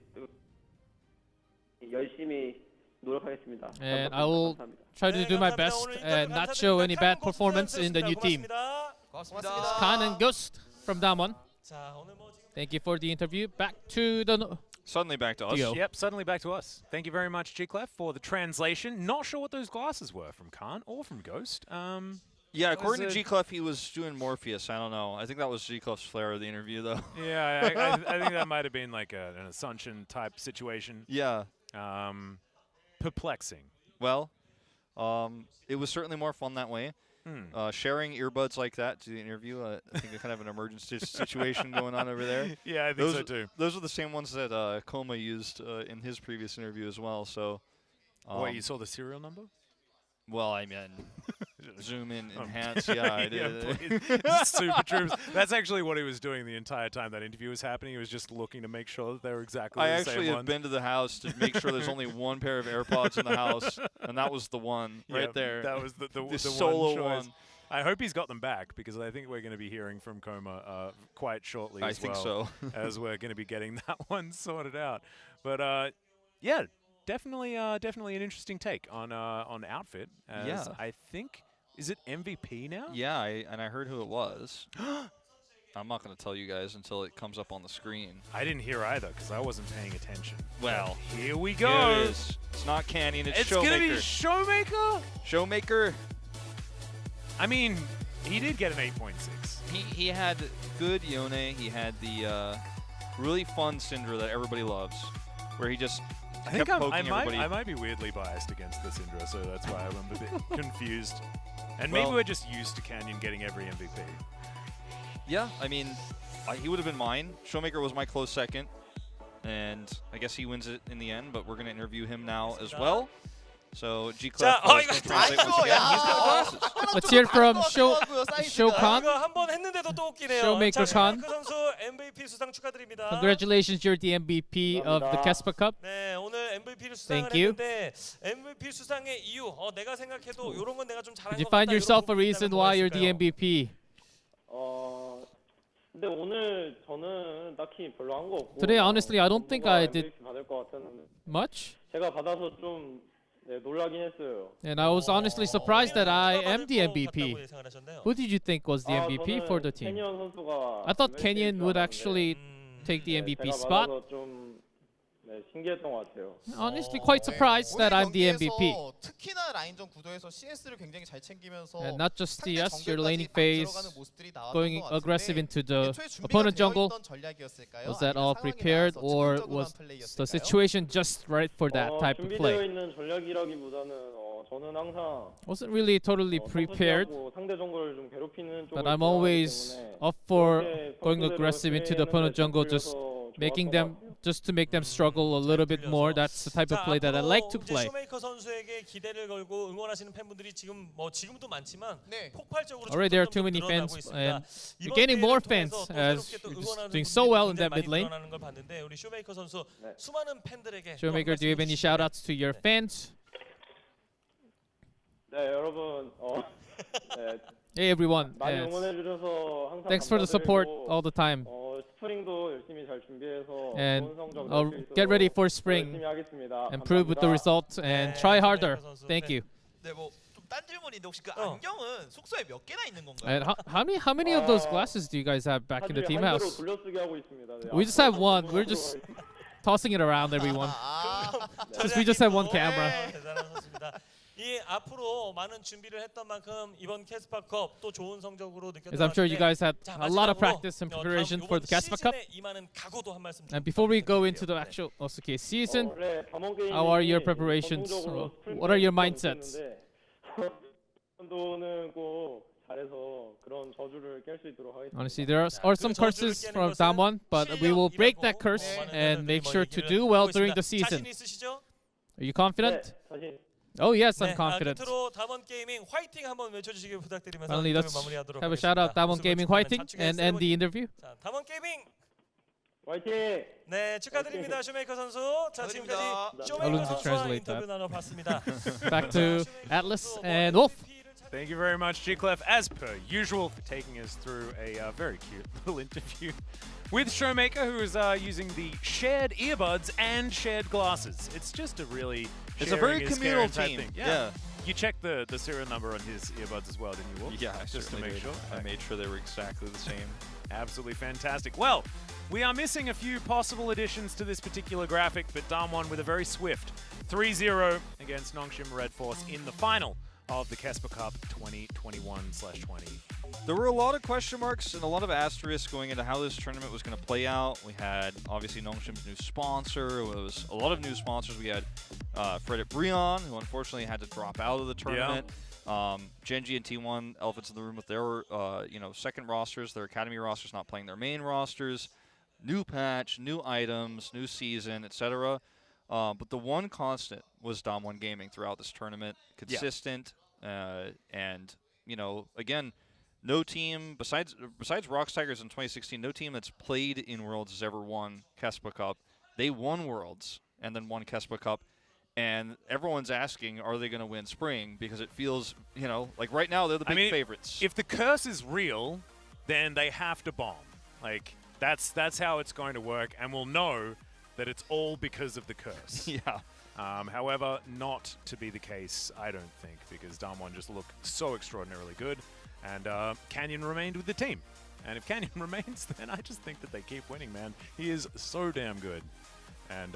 열심히 노력하겠습니다. And I will 감사합니다. try to 네, do my 감사합니다. best 오늘 and 인터뷰 not show any 감사드립니다. bad 칸 performance in the new team. 고맙습니다. 고맙습니다. Khan and Ghost from DAMWON. 자, 오늘 뭐 지금 Thank you for the interview. Back to the Suddenly back to us. Dio. Yep, suddenly back to us. Thank you very much, G-Clef, for the translation. Not sure what those glasses were from Khan or from Ghost. Yeah, That was according to a- G-Clef, he was doing Morpheus. I don't know. I think that was G-Clef's flair of the interview, though. Yeah, I think that might have been like an Assumption type situation. Yeah. Perplexing. Well, it was certainly more fun that way. Sharing earbuds like that to the interview, I think kind of an emergency situation going on over there. Yeah, I think Those so too. Those are the same ones that Koma used in his previous interview as well. So, Wait, you saw the serial number? well, I mean, zoom in, enhance. Yeah, I did. please. Super Troops. That's actually what he was doing the entire time that interview was happening. He was just looking to make sure that they were exactly I the actually same have ones. been to the house to make sure there's only one pair of AirPods in the house, and that was the one right Yep, there. That was the solo one choice. one. I hope he's got them back because I think we're going to be hearing from Koma quite shortly I as think well, so. as we're going to be getting that one sorted out. But yeah, definitely an interesting take on outfit. As Yeah. I think, is it MVP now? Yeah, and I heard who it was. I'm not going to tell you guys until it comes up on the screen. I didn't hear either because I wasn't paying attention. Well, But here we Here go. it is. It's not Canyon, it's It's going to be Showmaker. Showmaker. Showmaker. I mean, he did get an 8.6. He had good Yone. He had the really fun Syndra that everybody loves, where he just I kept think poking everybody. I might be weirdly biased against the Syndra, so that's why I'm a bit confused. And Well- maybe we're just used to Canyon getting every MVP. Yeah, I mean, he would have been mine. Showmaker was my close second, and I guess he wins it in the end, but we're going to interview him now as well. So, G-Clef 자, is going to translate once 아이고, again. 야. He's got glasses. Let's hear from Show 사이즈가. Khan. 이거 한 번 했는데도 또 웃기네요. Showmaker 자, Khan. 쇼메이커 선수 MVP 수상 축하드립니다. Congratulations, you're the MVP of the KeSPA Cup. 네, 오늘 MVP를 수상을 Thank you. 했는데 MVP 수상의 이유, 내가 생각해도 이런 건 내가 좀 잘한 Did you 것 같다. find yourself a 이런 부분이 reason 있다면 why 뭐가 you're the 있을까요? MVP? 근데 오늘 저는 딱히 별로 한 거 없고. Today, honestly, I don't think I did MVP 받을 것 같았는데 much. 제가 받아서 좀 놀라긴 했어요. And I was honestly surprised that I am the 누가 받을 것 MVP. 같다고 예상을 하셨나요? Who did you think was the MVP for the team? 캐니언 선수가 I thought Kenyon would actually take the MVP spot. 제가 받아서 좀 신기했던 것 같아요. Honestly, quite surprised that I'm the MVP. 특히나 라인전 구도에서 CS를 굉장히 잘 챙기면서 And not just 상대 CS, your 정글까지 laning 막 phase, 들어가는 모습들이 나왔던 going 것 같은데 aggressive into the 애초에 준비가 opponent 되어 jungle. 있던 전략이었을까요? Was that 아니면 all 상황이 prepared, 나와서 or 즉흥적으로 was 한 플레이였을까요? the situation just right for that type of 준비되어 play? 있는 전략이라기보다는 저는 항상 Wasn't really totally prepared, 상대 정글을 좀 괴롭히는 쪽을 but I'm 좋아하기 always 때문에 up for 그렇게 going 평소대로 aggressive into the 플레이하는 opponent 데 jungle, 좀 just 풀려서 making 좋았던 them 것 같아요. just to make them struggle a little bit more. That's the type of play that I like to play. 쇼메이커 선수에게 기대를 걸고 응원하시는 팬분들이 지금도 많지만 네. 폭발적으로 Already there are too many fans, and we're gaining more fans as we're just doing so well in that mid lane. 걸 봤는데 우리 쇼메이커 선수 네. 수많은 팬들에게 Showmaker, do you have any shout-outs to your fans? 네 여러분 네, Hey everyone, 많이 and 응원해 주셔서 항상 thanks for the support 감사드리고, all the time. 스프링도 열심히 잘 준비해서 And 좋은 성적 I'll 낼수 있도록 get ready for spring, 열심히 하겠습니다. improve with the 감사합니다. results, and try harder. Thank you. 네, 뭐좀딴 질문인데 혹시 그 안경은 숙소에 몇 개나 있는 건가요? And how many of those glasses do you guys have back in the team 한 개로 house? 돌려쓰기 하고 있습니다. 네, We just have one. We're just tossing it around, everyone. 아, Since we just have one camera. 대단한 선수입니다. 이 앞으로 많은 준비를 했던 만큼 이번 캐스파컵 또 좋은 성적으로 느꼈던 As I'm sure you guys had 자, a lot of 마지막으로 practice and 다음 preparation for the KeSPA Cup. 시즌에 임하는 각오도 한 말씀 And before we go into the actual Osuke season, how are your preparations? What are your mindsets? 선도는 꼭 잘해서 그런 저주를 깰 수 있도록 하겠습니다. Honestly, there are some curses from DAMWON, but we will break that curse and make sure to do well during the season. 자신 있으시죠? Are you confident? 네, 자신. Oh yes, I'm 네, confident. 끝으로 담원 게이밍 화이팅 한번 외쳐주시길 부탁드리면서 Finally, 인터뷰 let's 마무리하도록 have a 하겠습니다. shout out DAMWON 우승을 Gaming 축하하는 Fighting 자축의 and end the 세레모니. interview. 자, 담원 게이밍. 화이팅! 네, 축하드립니다. 쇼메이커 선수. 자, 지금까지 축하드립니다. 쇼메이커 I'll 선수와 translate 인터뷰 that. 나눠봤습니다. Back to Atlas and Wolf. Thank you very much, G-Clef, as per usual, for taking us through a very cute little interview with Showmaker, who is using the shared earbuds and shared glasses. It's just a really It's a very sharing is communal caring type team. thing. Yeah. You checked the serial number on his earbuds as well, didn't you, Wolf? Yeah, I just to certainly make did. sure. I made sure they were exactly the same. Absolutely fantastic. Well, we are missing a few possible additions to this particular graphic, but DAMWON with a very swift 3-0 against NONGSHIM Red Force in the final of the KeSPA Cup 2021/20. There were a lot of question marks and a lot of asterisks going into how this tournament was going to play out. We had, obviously, NONGSHIM's new sponsor. It was a lot of new sponsors. We had Fredit Brion, who unfortunately had to drop out of the tournament. Genji and T1, elephants in the room with their second rosters, their academy rosters not playing their main rosters. New patch, new items, new season, etc. But the one constant was DAMWON Gaming throughout this tournament. Consistent, and, again, no team, besides Rocks Tigers in 2016, no team that's played in Worlds has ever won KeSPA Cup. They won Worlds and then won KeSPA Cup. And everyone's asking, are they going to win Spring? Because it feels, like right now they're the big favorites. If the curse is real, then they have to bomb. Like, that's how it's going to work, and we'll know that it's all because of the curse. Yeah. However, not to be the case, I don't think, because DAMWON just look so extraordinarily good, and Canyon remained with the team. And if Canyon remains, then I just think that they keep winning, man. He is so damn good. And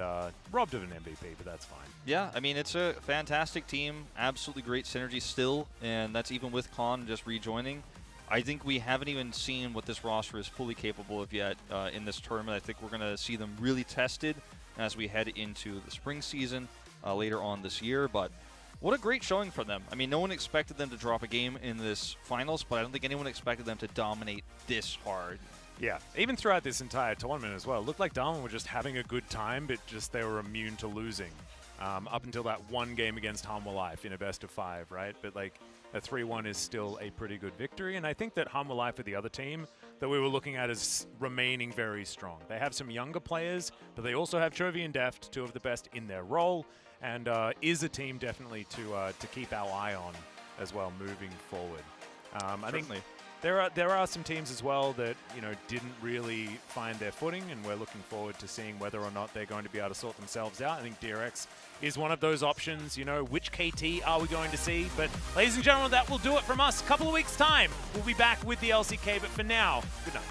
robbed of an MVP, but that's fine. Yeah, I mean, it's a fantastic team. Absolutely great synergy still, and that's even with Khan just rejoining. I think we haven't even seen what this roster is fully capable of yet in this tournament. I think we're going to see them really tested as we head into the spring season later on this year. But what a great showing from them. I mean, no one expected them to drop a game in this finals, but I don't think anyone expected them to dominate this hard. Yeah, even throughout this entire tournament as well, it looked like DAMWON were just having a good time, but just they were immune to losing up until that one game against Hanwha Life in a best-of-5, right? But like a 3-1 is still a pretty good victory, and I think that Hanwha Life are the other team that we were looking at as remaining very strong. They have some younger players, but they also have Chovy and Deft, two of the best in their role, and is a team definitely to keep our eye on as well moving forward. I think there are some teams as well that didn't really find their footing, and we're looking forward to seeing whether or not they're going to be able to sort themselves out. I think DRX is one of those options. Which KT are we going to see? But ladies and gentlemen, that will do it from us. A couple of weeks' time, we'll be back with the LCK. But for now, good night.